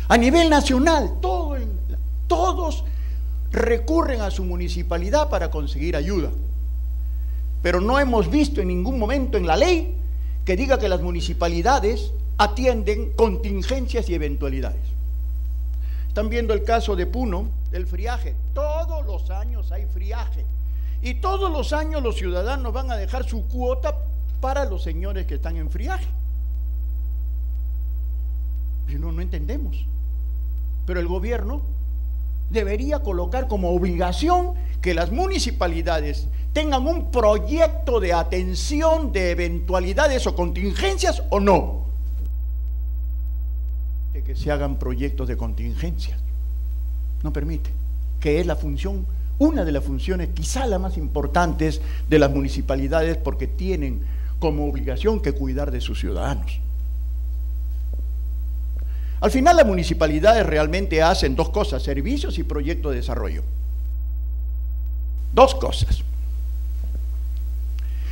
A nivel nacional, todos recurren a su municipalidad para conseguir ayuda. Pero no hemos visto en ningún momento en la ley que diga que las municipalidades atienden contingencias y eventualidades. Están viendo el caso de Puno, del friaje. Todos los años hay friaje. Y todos los años los ciudadanos van a dejar su cuota para los señores que están en friaje. No entendemos. Pero el gobierno debería colocar como obligación que las municipalidades tengan un proyecto de atención de eventualidades o contingencias o no. De que se hagan proyectos de contingencias. No permite, que es la función, una de las funciones quizá las más importantes de las municipalidades, porque tienen como obligación que cuidar de sus ciudadanos. Al final las municipalidades realmente hacen dos cosas: servicios y proyectos de desarrollo. Dos cosas.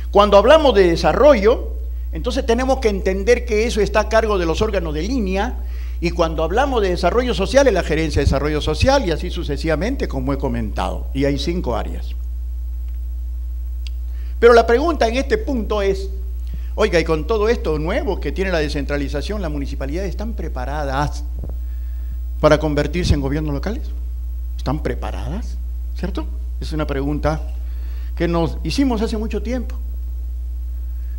Cuando hablamos de desarrollo, entonces tenemos que entender que eso está a cargo de los órganos de línea, y cuando hablamos de desarrollo social es la gerencia de desarrollo social, y así sucesivamente, como he comentado, y hay 5 áreas. Pero la pregunta en este punto es: oiga, y con todo esto nuevo que tiene la descentralización, ¿las municipalidades están preparadas para convertirse en gobiernos locales? ¿Están preparadas? ¿Cierto? Es una pregunta que nos hicimos hace mucho tiempo.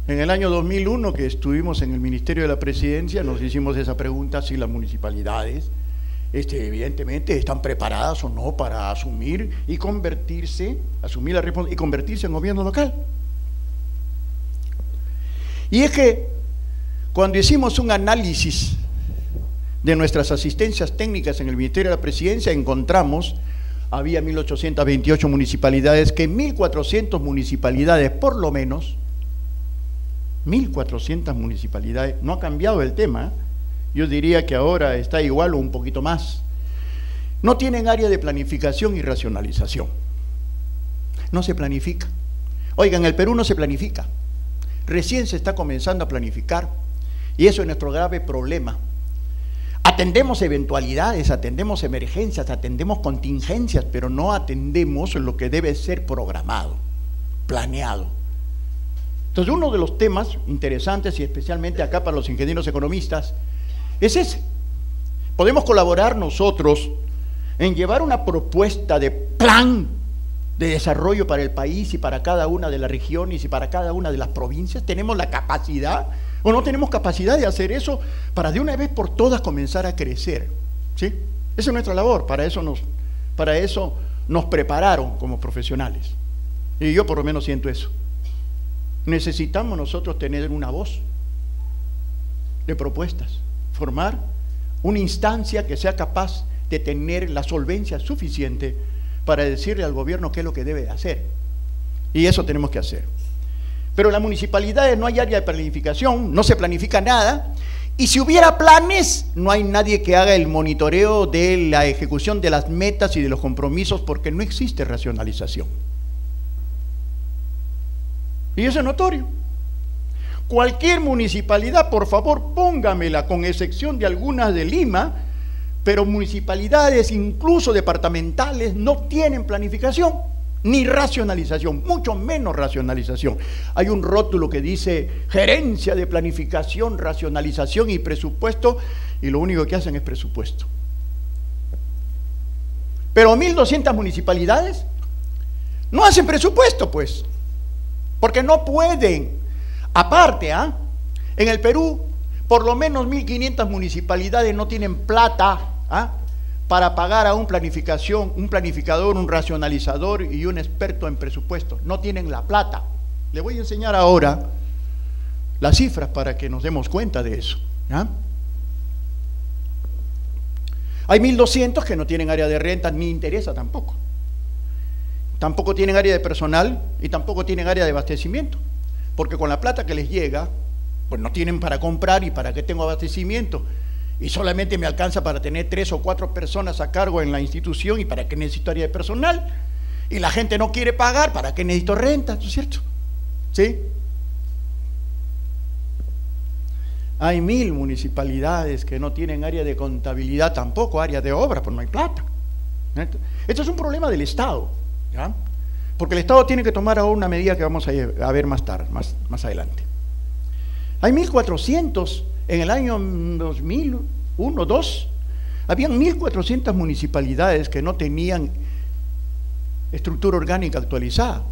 En el año 2001, que estuvimos en el Ministerio de la Presidencia, nos hicimos esa pregunta: si las municipalidades evidentemente están preparadas o no para asumir y convertirse, asumir la responsabilidad y convertirse en gobierno local. Y es que cuando hicimos un análisis de nuestras asistencias técnicas en el Ministerio de la Presidencia, encontramos, había 1.828 municipalidades, que 1.400 municipalidades, por lo menos, 1.400 municipalidades, no ha cambiado el tema, yo diría que ahora está igual o un poquito más, no tienen área de planificación y racionalización. No se planifica. Oigan, en el Perú no se planifica. Recién se está comenzando a planificar, y eso es nuestro grave problema. Atendemos eventualidades, atendemos emergencias, atendemos contingencias, pero no atendemos lo que debe ser programado, planeado. Entonces, uno de los temas interesantes, y especialmente acá para los ingenieros economistas, es ese. Podemos colaborar nosotros en llevar una propuesta de plan de desarrollo para el país y para cada una de las regiones y para cada una de las provincias. ¿Tenemos la capacidad o no tenemos capacidad de hacer eso para de una vez por todas comenzar a crecer? ¿Sí? Esa es nuestra labor, para eso nos prepararon como profesionales. Y yo por lo menos siento eso. Necesitamos nosotros tener una voz de propuestas, formar una instancia que sea capaz de tener la solvencia suficiente para decirle al gobierno qué es lo que debe hacer. Y eso tenemos que hacer. Pero en las municipalidades no hay área de planificación, no se planifica nada, y si hubiera planes, no hay nadie que haga el monitoreo de la ejecución de las metas y de los compromisos, porque no existe racionalización. Y eso es notorio. Cualquier municipalidad, por favor, póngamela, con excepción de algunas de Lima, pero municipalidades, incluso departamentales, no tienen planificación ni racionalización, mucho menos racionalización. Hay un rótulo que dice gerencia de planificación, racionalización y presupuesto, y lo único que hacen es presupuesto. Pero 1.200 municipalidades no hacen presupuesto, pues, porque no pueden. Aparte, en el Perú, por lo menos 1.500 municipalidades no tienen plata para pagar a un planificador, un racionalizador y un experto en presupuesto. No tienen la plata. Le voy a enseñar ahora las cifras para que nos demos cuenta de eso. Hay 1.200 que no tienen área de renta, ni interesa tampoco. Tampoco tienen área de personal y tampoco tienen área de abastecimiento, porque con la plata que les llega, pues no tienen para comprar. ¿Y para qué tengo abastecimiento? Y solamente me alcanza para tener 3 o 4 personas a cargo en la institución. ¿Y para qué necesito área de personal? Y la gente no quiere pagar, ¿para qué necesito renta? ¿No es cierto? ¿Sí? Hay 1000 municipalidades que no tienen área de contabilidad, tampoco área de obra, pues no hay plata. Esto es un problema del Estado, ¿ya? Porque el Estado tiene que tomar ahora una medida que vamos a ver más tarde, más adelante. Hay 1400, en el año 2001, 2, habían 1400 municipalidades que no tenían estructura orgánica actualizada.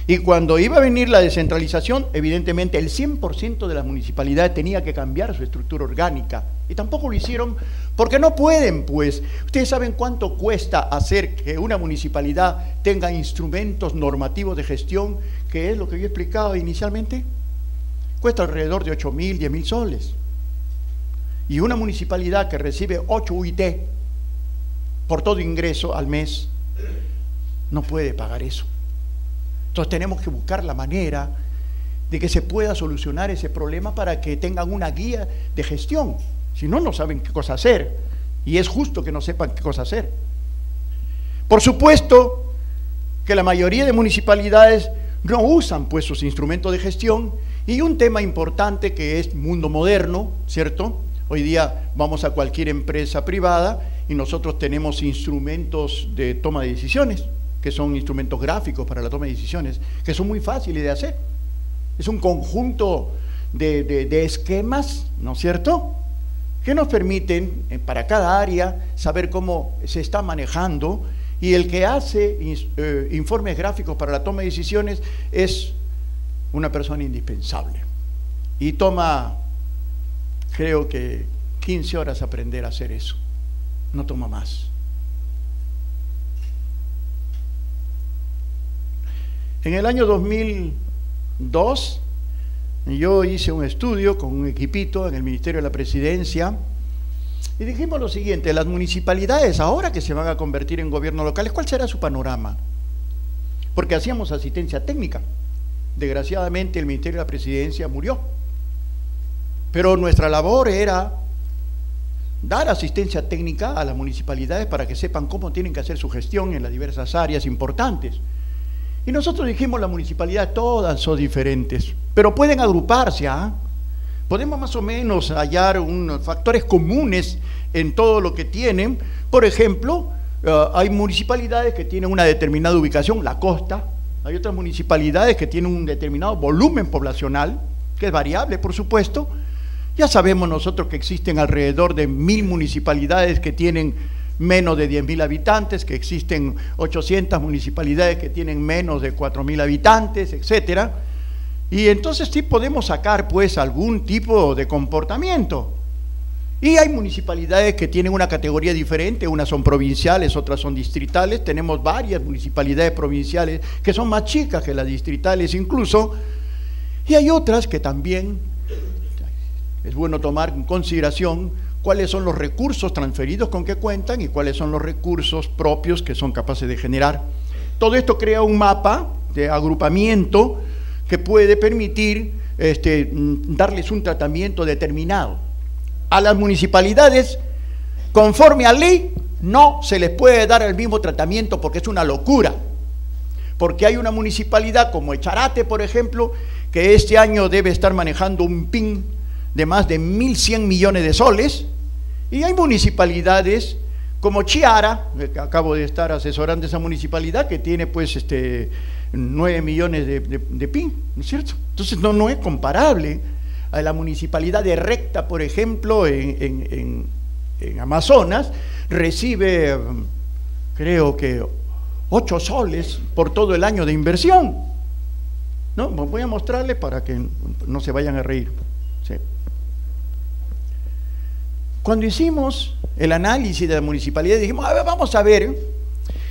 Y cuando iba a venir la descentralización, evidentemente el 100% de las municipalidades tenía que cambiar su estructura orgánica. Y tampoco lo hicieron porque no pueden, pues. Ustedes saben cuánto cuesta hacer que una municipalidad tenga instrumentos normativos de gestión, que es lo que yo explicaba inicialmente. Cuesta alrededor de 8.000, 10.000 soles. Y una municipalidad que recibe 8 UIT por todo ingreso al mes, no puede pagar eso. Entonces tenemos que buscar la manera de que se pueda solucionar ese problema para que tengan una guía de gestión. Si no, no saben qué cosa hacer. Y es justo que no sepan qué cosa hacer. Por supuesto que la mayoría de municipalidades no usan pues sus instrumentos de gestión. Y un tema importante que es mundo moderno, ¿cierto? Hoy día vamos a cualquier empresa privada y nosotros tenemos instrumentos de toma de decisiones, que son instrumentos gráficos para la toma de decisiones, que son muy fáciles de hacer. Es un conjunto de esquemas, ¿no es cierto?, que nos permiten para cada área saber cómo se está manejando, y el que hace informes gráficos para la toma de decisiones es una persona indispensable. Y toma, creo que 15 horas aprender a hacer eso, no toma más. En el año 2002, yo hice un estudio con un equipito en el Ministerio de la Presidencia y dijimos lo siguiente: las municipalidades, ahora que se van a convertir en gobiernos locales, ¿cuál será su panorama? Porque hacíamos asistencia técnica. Desgraciadamente el Ministerio de la Presidencia murió, pero nuestra labor era dar asistencia técnica a las municipalidades para que sepan cómo tienen que hacer su gestión en las diversas áreas importantes. Y nosotros dijimos, las municipalidades todas son diferentes, pero pueden agruparse, ¿ah? Podemos más o menos hallar unos factores comunes en todo lo que tienen. Por ejemplo, hay municipalidades que tienen una determinada ubicación, la costa. Hay otras municipalidades que tienen un determinado volumen poblacional, que es variable, por supuesto. Ya sabemos nosotros que existen alrededor de 1000 municipalidades que tienen menos de 10.000 habitantes, que existen 800 municipalidades que tienen menos de 4.000 habitantes, etcétera. Y entonces sí podemos sacar pues algún tipo de comportamiento. Y hay municipalidades que tienen una categoría diferente, unas son provinciales, otras son distritales. Tenemos varias municipalidades provinciales que son más chicas que las distritales incluso, y hay otras que también es bueno tomar en consideración cuáles son los recursos transferidos con que cuentan y cuáles son los recursos propios que son capaces de generar. Todo esto crea un mapa de agrupamiento que puede permitir darles un tratamiento determinado. A las municipalidades, conforme a ley, no se les puede dar el mismo tratamiento porque es una locura. Porque hay una municipalidad como Echarate, por ejemplo, que este año debe estar manejando un PIN de más de 1.100 millones de soles, y hay municipalidades como Chiara, que acabo de estar asesorando esa municipalidad, que tiene pues 9 millones de PIN, ¿no es cierto? Entonces no es comparable a la municipalidad de Recta, por ejemplo, en Amazonas, recibe, creo que 8 soles por todo el año de inversión, ¿no? Voy a mostrarles para que no se vayan a reír. Sí. Cuando hicimos el análisis de la municipalidad, dijimos, a ver, vamos a ver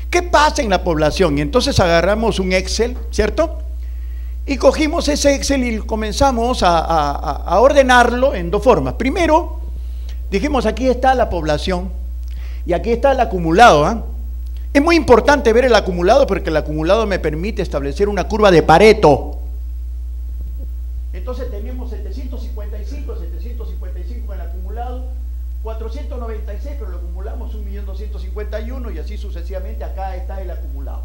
qué pasa en la población. Y entonces agarramos un Excel, ¿cierto? Y cogimos ese Excel y comenzamos a ordenarlo en dos formas. Primero, dijimos, aquí está la población y aquí está el acumulado, ¿eh? Es muy importante ver el acumulado porque el acumulado me permite establecer una curva de Pareto. Entonces tenemos 755 en el acumulado, 496, pero lo acumulamos 1.251.000 y así sucesivamente. Acá está el acumulado.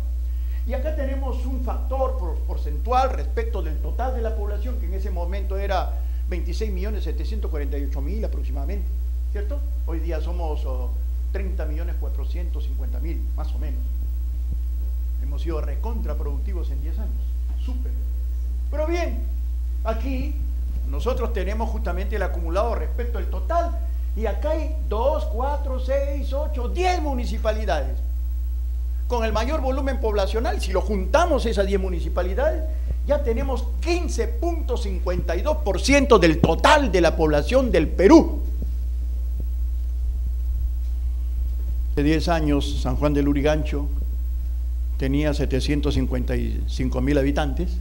Y acá tenemos un factor porcentual respecto del total de la población, que en ese momento era 26.748.000 aproximadamente, ¿cierto? Hoy día somos 30.450.000, más o menos. Hemos sido recontraproductivos en 10 años, súper. Pero bien, aquí nosotros tenemos justamente el acumulado respecto al total, y acá hay 2, 4, 6, 8, 10 municipalidades. Con el mayor volumen poblacional, si lo juntamos esas 10 municipalidades, ya tenemos 15.52% del total de la población del Perú. Hace 10 años, San Juan de Lurigancho tenía 755.000 habitantes.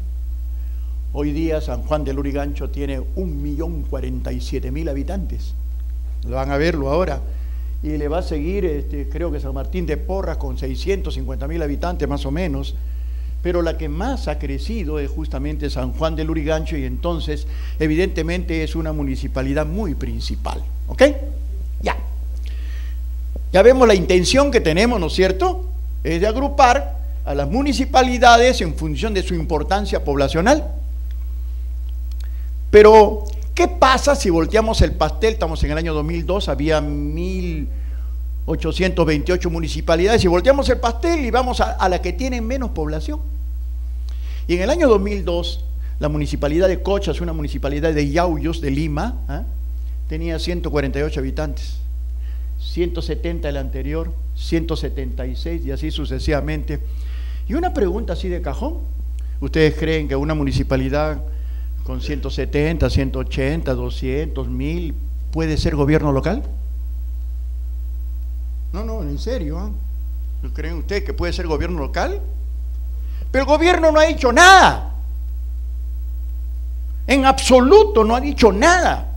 Hoy día San Juan de Lurigancho tiene 1.047.000 habitantes. Lo van a verlo ahora. Y le va a seguir, creo que San Martín de Porras con 650.000 habitantes más o menos. Pero la que más ha crecido es justamente San Juan de Lurigancho, y entonces evidentemente es una municipalidad muy principal. ¿Ok? Ya. Ya vemos la intención que tenemos, ¿no es cierto? Es de agrupar a las municipalidades en función de su importancia poblacional. Pero ¿qué pasa si volteamos el pastel? Estamos en el año 2002, había 1.828 municipalidades, y volteamos el pastel y vamos a la que tienen menos población. Y en el año 2002, la municipalidad de Cochas, una municipalidad de Yauyos, de Lima, tenía 148 habitantes, 170 el anterior, 176 y así sucesivamente. Y una pregunta así de cajón: ¿ustedes creen que una municipalidad con 170, 180, 200, 1000 puede ser gobierno local? No, en serio, ¿no creen ustedes que puede ser gobierno local? Pero el gobierno no ha dicho nada. En absoluto no ha dicho nada.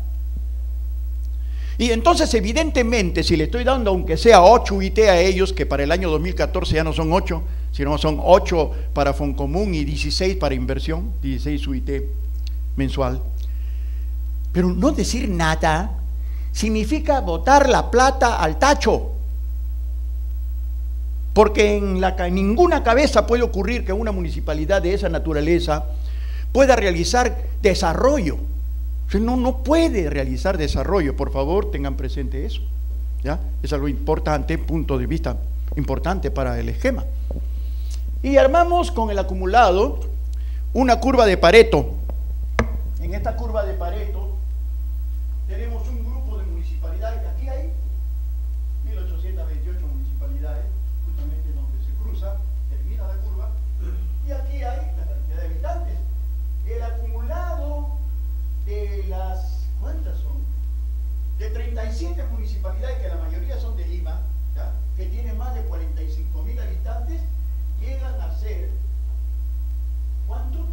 Y entonces, evidentemente, si le estoy dando aunque sea 8 UIT a ellos, que para el año 2014 ya no son 8, sino son 8 para Foncomún y 16 para inversión, 16 UIT mensual. Pero no decir nada significa botar la plata al tacho. Porque en ninguna cabeza puede ocurrir que una municipalidad de esa naturaleza pueda realizar desarrollo. O sea, no puede realizar desarrollo. Por favor, tengan presente eso, ¿ya? Es algo importante, punto de vista importante para el esquema. Y armamos con el acumulado una curva de Pareto. En esta curva de Pareto tenemos un grupo de municipalidades. Aquí hay 1.828 municipalidades, justamente donde se cruza, termina la curva, y aquí hay la cantidad de habitantes. El acumulado de las, ¿cuántas son? De 37 municipalidades, que la mayoría son de Lima, ¿ya? Que tienen más de 45.000 habitantes, llegan a ser, ¿cuánto?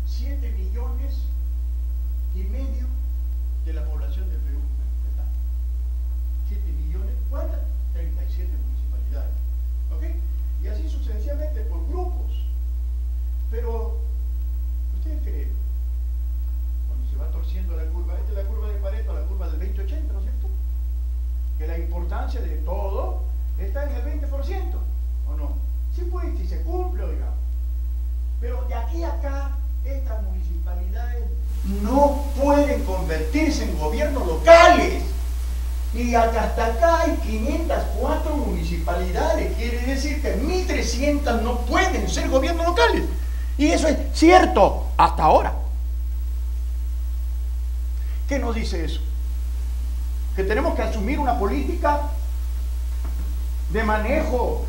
7,5 millones de la población del Perú. 7 millones, ¿cuántas? 37 municipalidades. ¿Ok? Y así sucesivamente por grupos. Pero, ¿ustedes creen? Cuando se va torciendo la curva, esta es la curva de Pareto, la curva del 20-80, ¿no es cierto? Que la importancia de todo está en el 20%, ¿o no? Sí, pues, si se cumple, oiga. Pero de aquí a acá, estas municipalidades no pueden convertirse en gobiernos locales. Y hasta acá hay 504 municipalidades, quiere decir que 1.300 no pueden ser gobiernos locales. Y eso es cierto hasta ahora. ¿Qué nos dice eso? Que tenemos que asumir una política de manejo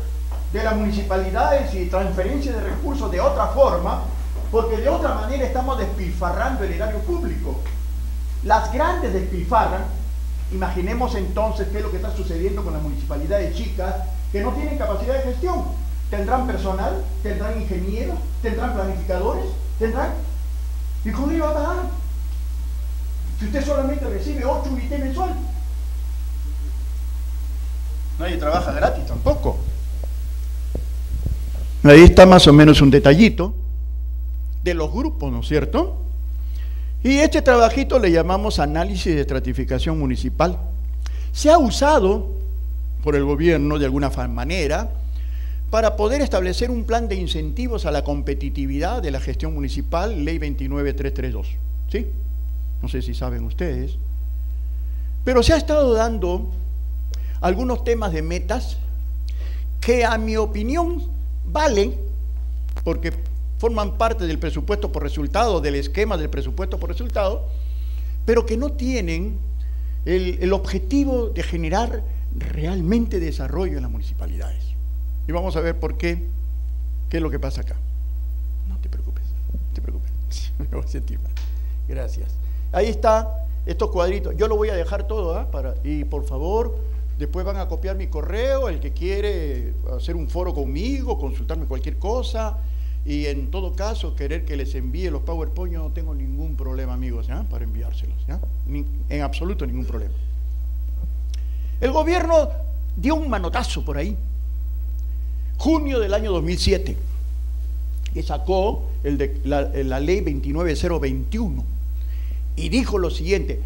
de las municipalidades y transferencia de recursos de otra forma, porque de otra manera estamos despilfarrando el erario público. Las grandes despilfarran. Imaginemos entonces qué es lo que está sucediendo con las municipalidades chicas que no tienen capacidad de gestión. ¿Tendrán personal? ¿Tendrán ingenieros? ¿Tendrán planificadores? ¿Tendrán? ¿Y cómo iba a pagar? Si usted solamente recibe 8 UIT mensual. Nadie trabaja gratis tampoco. Ahí está más o menos un detallito de los grupos, ¿no es cierto? Y este trabajito le llamamos análisis de estratificación municipal. Se ha usado por el gobierno de alguna manera para poder establecer un plan de incentivos a la competitividad de la gestión municipal, Ley 29332. ¿sí? No sé si saben ustedes. Pero se ha estado dando algunos temas de metas que a mi opinión valen, porque forman parte del presupuesto por resultado, del esquema del presupuesto por resultado, pero que no tienen el objetivo de generar realmente desarrollo en las municipalidades. Y vamos a ver por qué es lo que pasa acá. No te preocupes, no te preocupes, me voy a sentir mal. Gracias. Ahí está, estos cuadritos, yo lo voy a dejar todo, y por favor, después van a copiar mi correo, el que quiere hacer un foro conmigo, consultarme cualquier cosa, y en todo caso, querer que les envíe los PowerPoint, yo no tengo ningún problema, amigos, para enviárselos, en absoluto ningún problema. El gobierno dio un manotazo por ahí, junio del año 2007, que sacó la ley 29021, y dijo lo siguiente: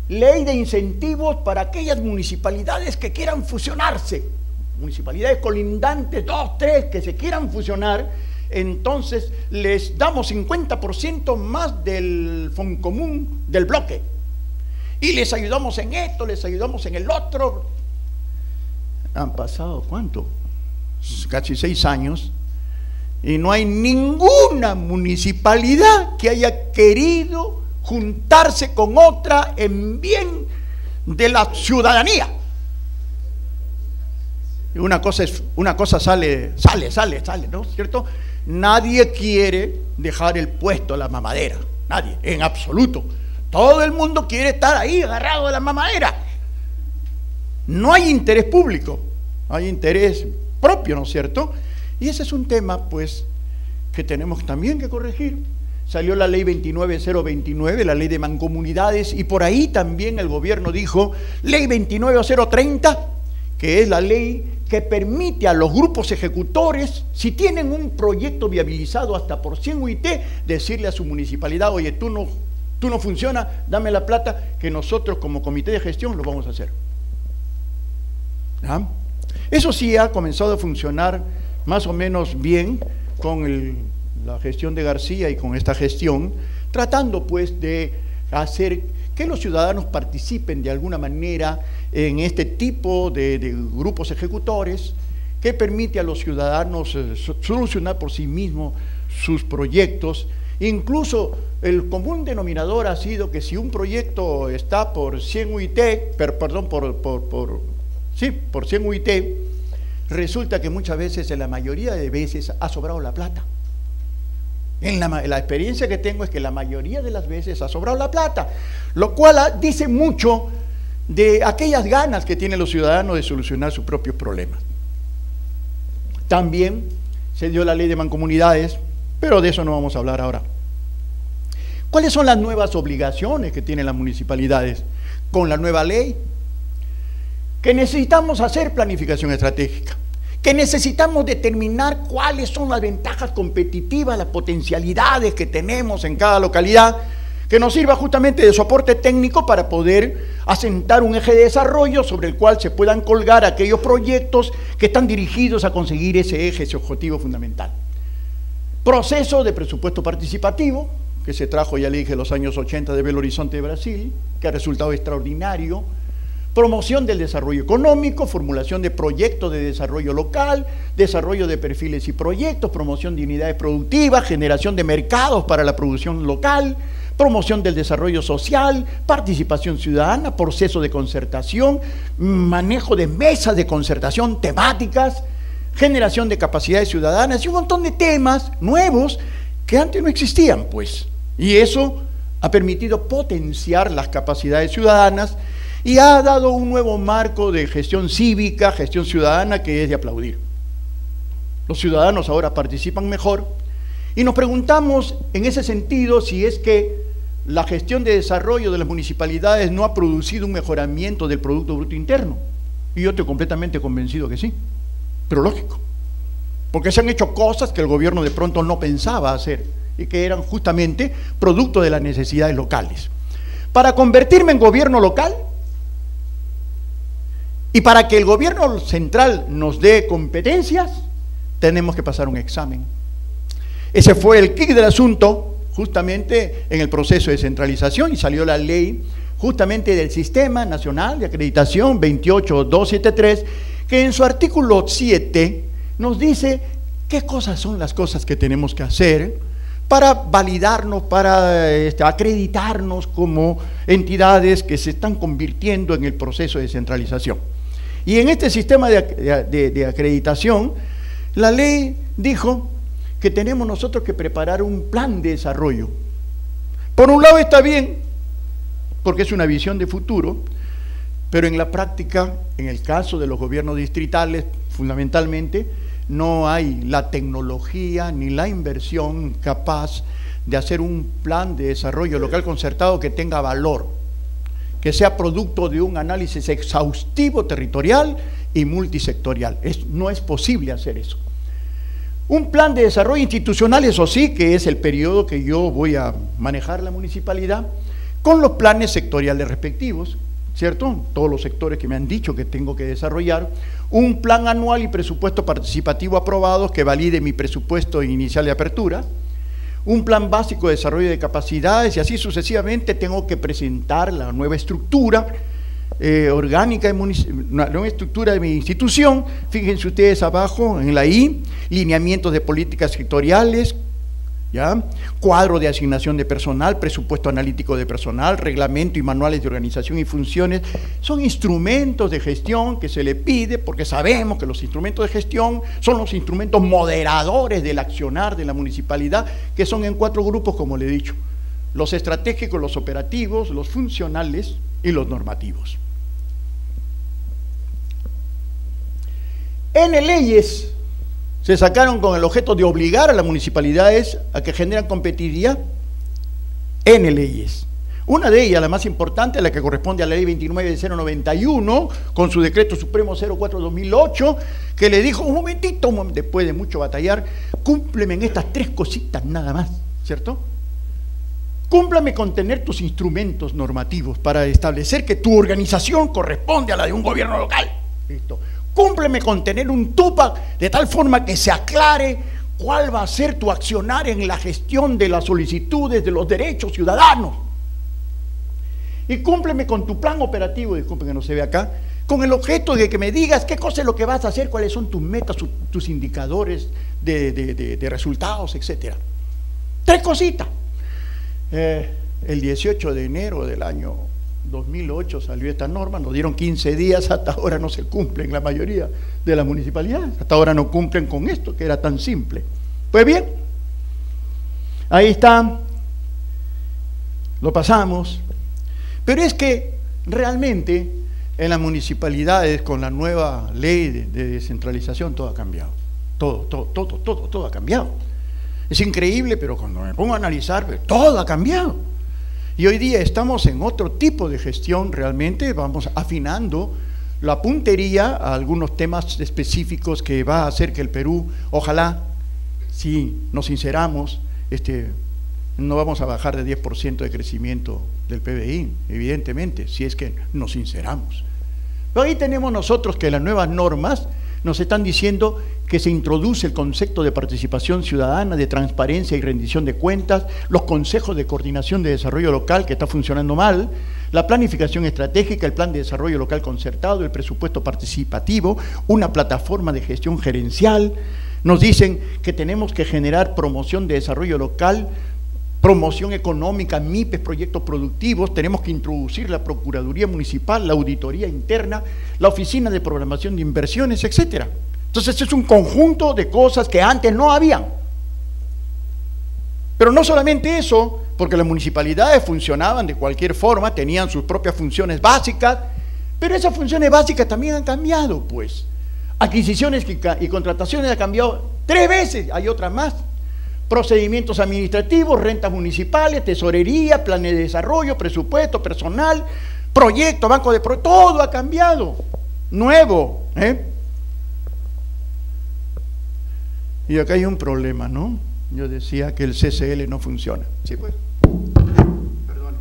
ley de incentivos para aquellas municipalidades que quieran fusionarse, municipalidades colindantes, 2, 3, que se quieran fusionar, entonces les damos 50% más del fondo común del bloque, y les ayudamos en esto, les ayudamos en el otro. Han pasado, ¿cuánto? Casi 6 años, y no hay ninguna municipalidad que haya querido juntarse con otra en bien de la ciudadanía. Una cosa sale, ¿no es cierto? Nadie quiere dejar el puesto a la mamadera, nadie, en absoluto. Todo el mundo quiere estar ahí agarrado a la mamadera. No hay interés público, hay interés propio, ¿no es cierto? Y ese es un tema, pues, que tenemos también que corregir. Salió la ley 29029, la ley de mancomunidades, y por ahí también el gobierno dijo ley 29030, que es la ley que permite a los grupos ejecutores, si tienen un proyecto viabilizado hasta por 100 UIT, decirle a su municipalidad: oye, tú no funciona, dame la plata, que nosotros como comité de gestión lo vamos a hacer. ¿Ah? Eso sí ha comenzado a funcionar más o menos bien con la gestión de García y con esta gestión, tratando pues de hacer que los ciudadanos participen de alguna manera en este tipo de grupos ejecutores, que permite a los ciudadanos solucionar por sí mismos sus proyectos. Incluso el común denominador ha sido que si un proyecto está por 100 UIT, por 100 UIT, resulta que muchas veces, en la mayoría de veces, ha sobrado la plata. La experiencia que tengo es que la mayoría de las veces ha sobrado la plata, lo cual dice mucho de aquellas ganas que tienen los ciudadanos de solucionar sus propios problemas. También se dio la ley de mancomunidades, pero de eso no vamos a hablar ahora. ¿Cuáles son las nuevas obligaciones que tienen las municipalidades con la nueva ley? Que necesitamos hacer planificación estratégica, que necesitamos determinar cuáles son las ventajas competitivas, las potencialidades que tenemos en cada localidad, que nos sirva justamente de soporte técnico para poder asentar un eje de desarrollo sobre el cual se puedan colgar aquellos proyectos que están dirigidos a conseguir ese eje, ese objetivo fundamental. Proceso de presupuesto participativo, que se trajo, ya le dije, en los años 80 de Belo Horizonte de Brasil, que ha resultado extraordinario. Promoción del desarrollo económico, formulación de proyectos de desarrollo local, desarrollo de perfiles y proyectos, promoción de unidades productivas, generación de mercados para la producción local, promoción del desarrollo social, participación ciudadana, proceso de concertación, manejo de mesas de concertación temáticas, generación de capacidades ciudadanas y un montón de temas nuevos que antes no existían, pues. Y eso ha permitido potenciar las capacidades ciudadanas y ha dado un nuevo marco de gestión cívica, gestión ciudadana, que es de aplaudir. Los ciudadanos ahora participan mejor y nos preguntamos en ese sentido si es que la gestión de desarrollo de las municipalidades no ha producido un mejoramiento del Producto Bruto Interno. Y yo estoy completamente convencido que sí, pero lógico, porque se han hecho cosas que el gobierno de pronto no pensaba hacer y que eran justamente producto de las necesidades locales. Para convertirme en gobierno local, y para que el gobierno central nos dé competencias, tenemos que pasar un examen. Ese fue el quid del asunto, justamente en el proceso de descentralización y salió la ley justamente del Sistema Nacional de Acreditación 28273, que en su artículo 7 nos dice qué cosas son las cosas que tenemos que hacer para validarnos, para acreditarnos como entidades que se están convirtiendo en el proceso de descentralización. Y en este sistema de acreditación, la ley dijo que tenemos nosotros que preparar un plan de desarrollo. Por un lado está bien, porque es una visión de futuro, pero en la práctica, en el caso de los gobiernos distritales, fundamentalmente, no hay la tecnología ni la inversión capaz de hacer un plan de desarrollo local concertado que tenga valor, que sea producto de un análisis exhaustivo territorial y multisectorial. No es posible hacer eso. Un plan de desarrollo institucional, eso sí, que es el periodo que yo voy a manejar la municipalidad, con los planes sectoriales respectivos, ¿cierto? Todos los sectores que me han dicho que tengo que desarrollar, un plan anual y presupuesto participativo aprobados que valide mi presupuesto inicial de apertura, un plan básico de desarrollo de capacidades y así sucesivamente. Tengo que presentar la nueva estructura orgánica, una nueva estructura de mi institución. Fíjense ustedes abajo en la I, lineamientos de políticas sectoriales, ¿ya? Cuadro de asignación de personal, presupuesto analítico de personal, reglamento y manuales de organización y funciones. Son instrumentos de gestión que se le pide, porque sabemos que los instrumentos de gestión son los instrumentos moderadores del accionar de la municipalidad, que son en 4 grupos, como le he dicho: los estratégicos, los operativos, los funcionales y los normativos. En leyes se sacaron con el objeto de obligar a las municipalidades a que generan competitividad en leyes. Una de ellas, la más importante, la que corresponde a la ley 29 de 091, con su decreto supremo 04-2008, que le dijo, un momentito, después de mucho batallar, cúmpleme en estas 3 cositas nada más, ¿cierto? Cúmplame con tener tus instrumentos normativos para establecer que tu organización corresponde a la de un gobierno local. Listo. Cúmpleme con tener un TUPAC de tal forma que se aclare cuál va a ser tu accionar en la gestión de las solicitudes de los derechos ciudadanos. Y cúmpleme con tu plan operativo, disculpen que no se ve acá, con el objeto de que me digas qué cosa es lo que vas a hacer, cuáles son tus metas, tus indicadores de resultados, etc. 3 cositas. El 18 de enero del año 2008 salió esta norma, nos dieron 15 días, hasta ahora no se cumplen la mayoría de las municipalidades, hasta ahora no cumplen con esto que era tan simple. Pues bien, ahí está, lo pasamos, pero es que realmente en las municipalidades con la nueva ley de descentralización todo ha cambiado, todo ha cambiado. Es increíble, pero cuando me pongo a analizar, todo ha cambiado. Y hoy día estamos en otro tipo de gestión, realmente vamos afinando la puntería a algunos temas específicos que va a hacer que el Perú, ojalá, si nos sinceramos, no vamos a bajar de 10% de crecimiento del PBI, evidentemente, si es que nos sinceramos. Pero ahí tenemos nosotros que las nuevas normas nos están diciendo que se introduce el concepto de participación ciudadana, de transparencia y rendición de cuentas, los consejos de coordinación de desarrollo local, que está funcionando mal, la planificación estratégica, el plan de desarrollo local concertado, el presupuesto participativo, una plataforma de gestión gerencial. Nos dicen que tenemos que generar promoción de desarrollo local, promoción económica, MIPES, proyectos productivos. Tenemos que introducir la Procuraduría Municipal, la Auditoría Interna, la Oficina de Programación de Inversiones, etc. Entonces es un conjunto de cosas que antes no habían. Pero no solamente eso, porque las municipalidades funcionaban de cualquier forma, tenían sus propias funciones básicas, pero esas funciones básicas también han cambiado, pues. Adquisiciones y contrataciones han cambiado 3 veces, hay otras más. Procedimientos administrativos, rentas municipales, tesorería, planes de desarrollo, presupuesto, personal, proyecto, banco de todo ha cambiado, nuevo, Y acá hay un problema, ¿no? Yo decía que el CCL no funciona. Sí, pues. Perdón.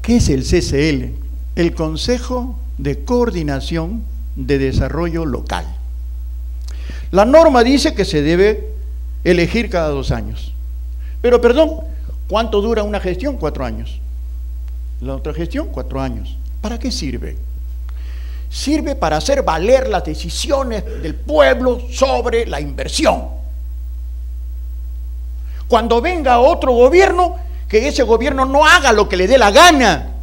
¿Qué es el CCL? El Consejo de coordinación de desarrollo local. La norma dice que se debe elegir cada 2 años. Pero perdón, ¿cuánto dura una gestión? 4 años. La otra gestión, 4 años. ¿Para qué sirve? Sirve para hacer valer las decisiones del pueblo sobre la inversión. Cuando venga otro gobierno, que ese gobierno no haga lo que le dé la gana,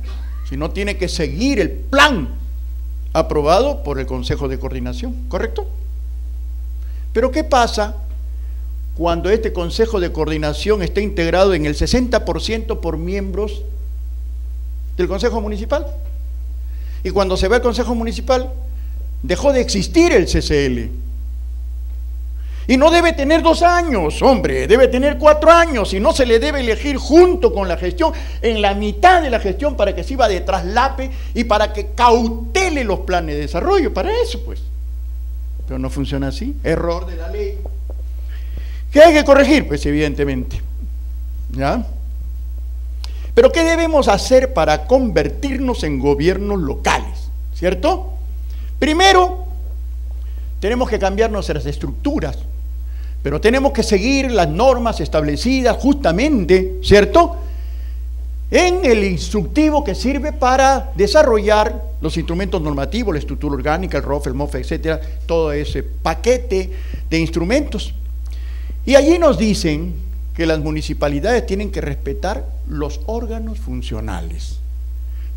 sino tiene que seguir el plan aprobado por el Consejo de Coordinación, ¿correcto? Pero ¿qué pasa cuando este Consejo de Coordinación está integrado en el 60% por miembros del Consejo Municipal? Y cuando se va el Consejo Municipal, dejó de existir el CCL. Y no debe tener 2 años, hombre, debe tener 4 años, y no se le debe elegir junto con la gestión, en la mitad de la gestión, para que sirva de traslape y para que cautele los planes de desarrollo, para eso pues. Pero no funciona así, error de la ley. ¿Qué hay que corregir? Pues evidentemente, ¿ya? Pero ¿qué debemos hacer para convertirnos en gobiernos locales? ¿Cierto? Primero, tenemos que cambiar nuestras estructuras, pero tenemos que seguir las normas establecidas justamente, ¿cierto?, en el instructivo que sirve para desarrollar los instrumentos normativos, la estructura orgánica, el ROF, el MOF, etcétera, todo ese paquete de instrumentos. Y allí nos dicen que las municipalidades tienen que respetar los órganos funcionales.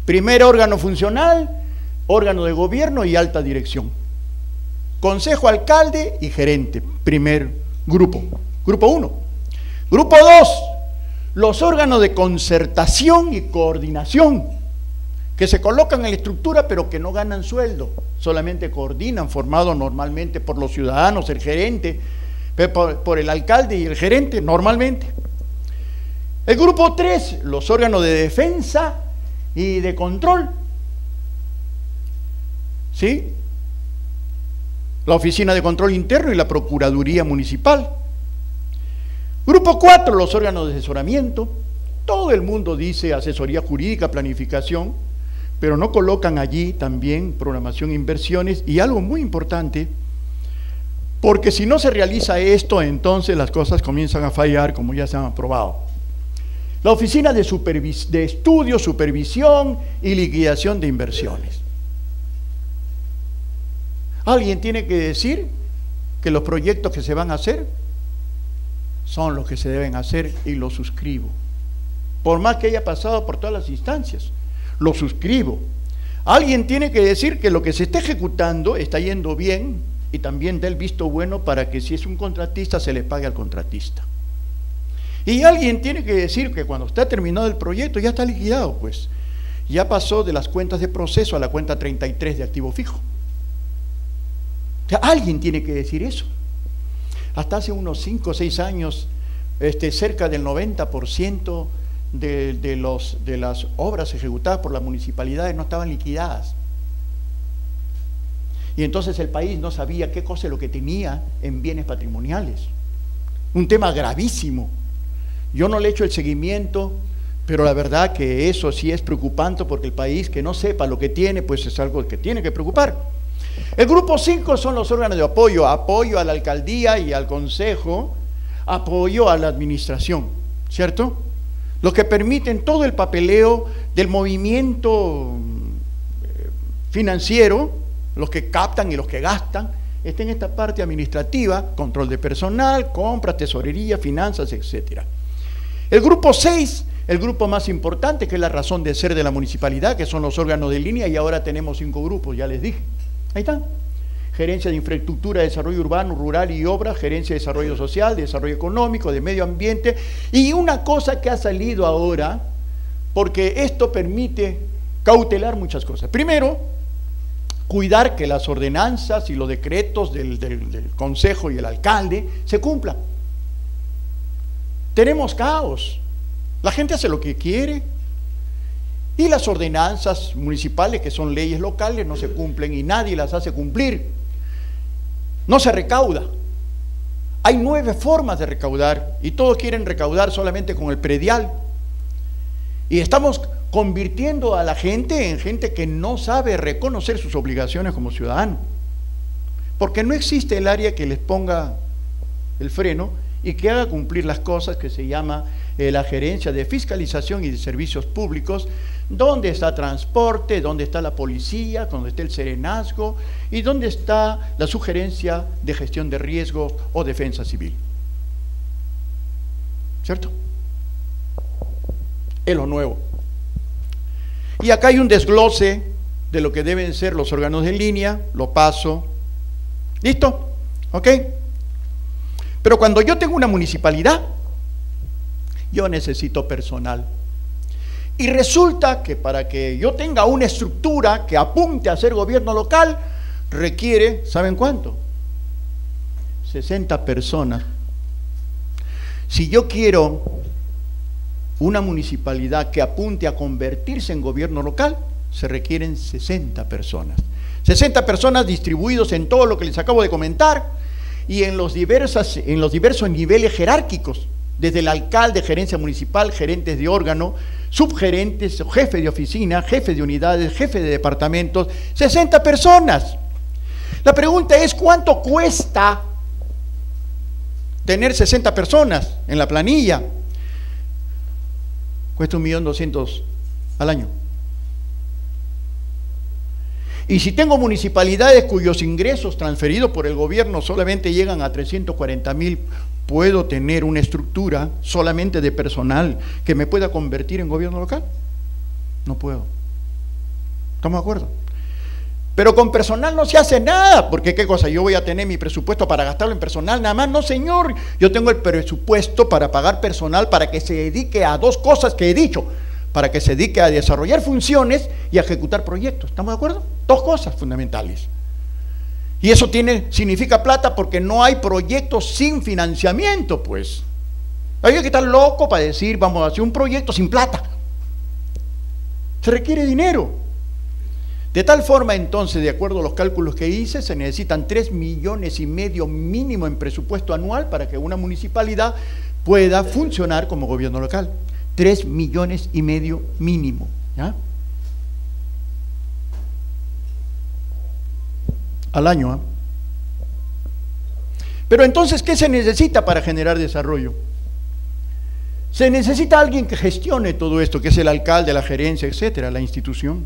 Primer órgano funcional, órgano de gobierno y alta dirección. Consejo, alcalde y gerente, primer grupo. Grupo 1. Grupo 2, los órganos de concertación y coordinación, que se colocan en la estructura pero que no ganan sueldo, solamente coordinan, formados normalmente por los ciudadanos, el gerente, por el alcalde y el gerente normalmente. El grupo 3, los órganos de defensa y de control, ¿sí?, la Oficina de Control Interno y la Procuraduría Municipal. Grupo 4, los órganos de asesoramiento. Todo el mundo dice asesoría jurídica, planificación, pero no colocan allí también programación, inversiones y algo muy importante, porque si no se realiza esto, entonces las cosas comienzan a fallar, como ya se han aprobado. La Oficina de Estudio, Supervisión y Liquidación de Inversiones. Alguien tiene que decir que los proyectos que se van a hacer son los que se deben hacer, y lo suscribo. Por más que haya pasado por todas las instancias, lo suscribo. Alguien tiene que decir que lo que se está ejecutando está yendo bien y también da el visto bueno para que si es un contratista se le pague al contratista. Y alguien tiene que decir que cuando está terminado el proyecto ya está liquidado, pues ya pasó de las cuentas de proceso a la cuenta 33 de activo fijo. O sea, alguien tiene que decir eso. Hasta hace unos 5 o 6 años, cerca del 90% de las obras ejecutadas por las municipalidades no estaban liquidadas. Y entonces el país no sabía qué cosa es lo que tenía en bienes patrimoniales. Un tema gravísimo. Yo no le he hecho el seguimiento, pero la verdad que eso sí es preocupante, porque el país que no sepa lo que tiene, pues es algo que tiene que preocupar. El grupo 5 son los órganos de apoyo, apoyo a la alcaldía y al consejo, apoyo a la administración, ¿cierto? Los que permiten todo el papeleo del movimiento financiero, los que captan y los que gastan, está en esta parte administrativa, control de personal, compras, tesorería, finanzas, etcétera. El grupo 6, el grupo más importante, que es la razón de ser de la municipalidad, que son los órganos de línea, y ahora tenemos 5 grupos, ya les dije. Ahí están. Gerencia de infraestructura, desarrollo urbano, rural y obras, gerencia de desarrollo social, de desarrollo económico, de medio ambiente, y una cosa que ha salido ahora, porque esto permite cautelar muchas cosas. Primero, cuidar que las ordenanzas y los decretos del consejo y el alcalde se cumplan. Tenemos caos, la gente hace lo que quiere, y las ordenanzas municipales, que son leyes locales, no se cumplen y nadie las hace cumplir. No se recauda. Hay 9 formas de recaudar y todos quieren recaudar solamente con el predial. Y estamos convirtiendo a la gente en gente que no sabe reconocer sus obligaciones como ciudadano. Porque no existe el área que les ponga el freno y que haga cumplir las cosas que se llama la gerencia de fiscalización y de servicios públicos, donde está transporte, donde está la policía, donde está el serenazgo y donde está la sugerencia de gestión de riesgos o defensa civil. ¿Cierto? Es lo nuevo. Y acá hay un desglose de lo que deben ser los órganos de línea, lo paso. ¿Listo? ¿Ok? Pero cuando yo tengo una municipalidad, yo necesito personal. Y resulta que para que yo tenga una estructura que apunte a ser gobierno local, requiere, ¿saben cuánto? 60 personas. Si yo quiero una municipalidad que apunte a convertirse en gobierno local, se requieren 60 personas. 60 personas distribuidos en todo lo que les acabo de comentar y en los diversos niveles jerárquicos, desde el alcalde, gerencia municipal, gerentes de órgano, subgerentes, jefe de oficina, jefe de unidades, jefe de departamentos, 60 personas. La pregunta es, ¿cuánto cuesta tener 60 personas en la planilla? Cuesta 1.200.000 al año. Y si tengo municipalidades cuyos ingresos transferidos por el gobierno solamente llegan a 340.000, ¿puedo tener una estructura solamente de personal que me pueda convertir en gobierno local? No puedo. ¿Estamos de acuerdo? Pero con personal no se hace nada, porque ¿qué cosa? ¿Yo voy a tener mi presupuesto para gastarlo en personal nada más? No, señor, yo tengo el presupuesto para pagar personal para que se dedique a dos cosas que he dicho, para que se dedique a desarrollar funciones y a ejecutar proyectos. ¿Estamos de acuerdo? Dos cosas fundamentales. Y eso significa plata, porque no hay proyectos sin financiamiento, pues. Hay que estar loco para decir, vamos a hacer un proyecto sin plata. Se requiere dinero. De tal forma, entonces, de acuerdo a los cálculos que hice, se necesitan 3,5 millones mínimo en presupuesto anual para que una municipalidad pueda funcionar como gobierno local. 3,5 millones mínimo, ¿ya? Al año, ¿eh? Pero entonces, ¿qué se necesita para generar desarrollo? Se necesita alguien que gestione todo esto, que es el alcalde, la gerencia, etcétera, la institución.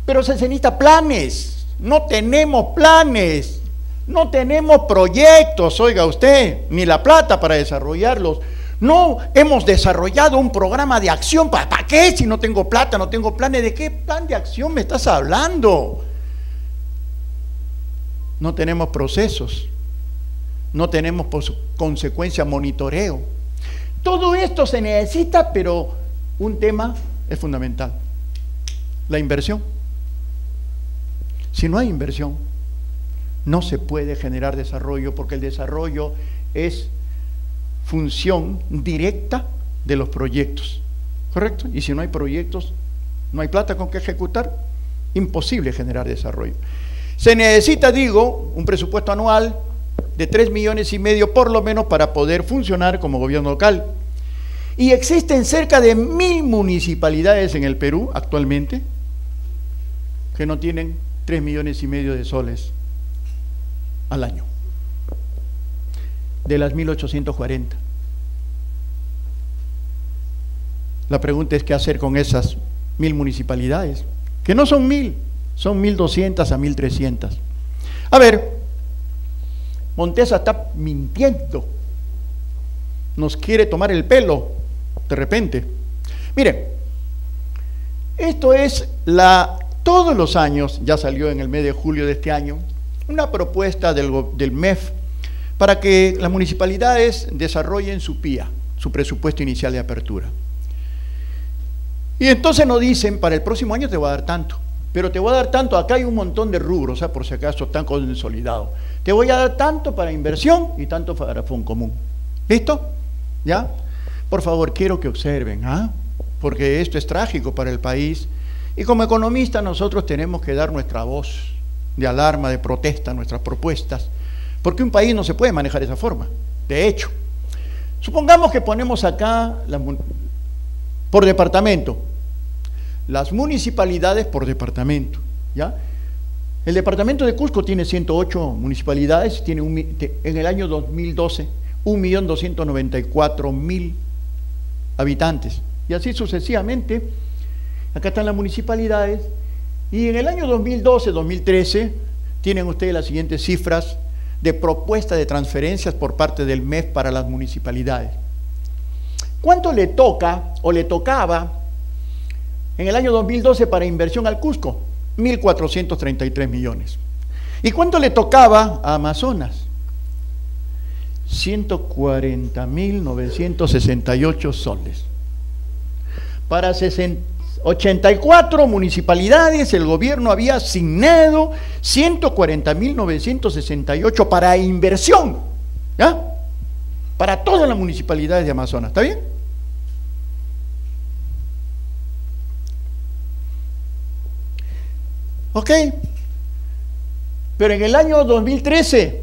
Pero se necesita planes. No tenemos planes, no tenemos proyectos, oiga usted, ni la plata para desarrollarlos. No hemos desarrollado un programa de acción. ¿Para qué? Si no tengo plata, no tengo planes. ¿De qué plan de acción me estás hablando? No tenemos procesos, no tenemos por consecuencia monitoreo. Todo esto se necesita, pero un tema es fundamental: la inversión. Si no hay inversión, no se puede generar desarrollo, porque el desarrollo es función directa de los proyectos, ¿correcto? Y si no hay proyectos, no hay plata con que ejecutar, imposible generar desarrollo. Se necesita, digo, un presupuesto anual de 3,5 millones por lo menos para poder funcionar como gobierno local. Y existen cerca de 1.000 municipalidades en el Perú actualmente que no tienen 3,5 millones de soles al año, de las 1.840. La pregunta es, ¿qué hacer con esas 1.000 municipalidades? Que no son 1.000, son 1.200 a 1.300. A ver, Montesa está mintiendo, nos quiere tomar el pelo de repente. Miren, esto es todos los años, ya salió en el mes de julio de este año, una propuesta del MEF para que las municipalidades desarrollen su PIA, su presupuesto inicial de apertura. Y entonces nos dicen, para el próximo año te voy a dar tanto, pero te voy a dar tanto, acá hay un montón de rubros, por si acaso están consolidados. Te voy a dar tanto para inversión y tanto para Foncomún. ¿Listo? ¿Ya? Por favor, quiero que observen, porque esto es trágico para el país. Y como economistas nosotros tenemos que dar nuestra voz de alarma, de protesta, nuestras propuestas, porque un país no se puede manejar de esa forma. De hecho, supongamos que ponemos acá por departamento las municipalidades por departamento, ¿ya? El departamento de Cusco tiene 108 municipalidades, tiene en el año 2012 1.294.000 habitantes, y así sucesivamente. Acá están las municipalidades, y en el año 2012-2013 tienen ustedes las siguientes cifras de propuesta de transferencias por parte del MEF para las municipalidades. ¿Cuánto le toca o le tocaba en el año 2012 para inversión al Cusco? 1.433 millones. ¿Y cuánto le tocaba a Amazonas? 140.968 soles. Para 84 municipalidades el gobierno había asignado 140.968 para inversión, ¿ya? Para todas las municipalidades de Amazonas, ¿está bien? Ok, pero en el año 2013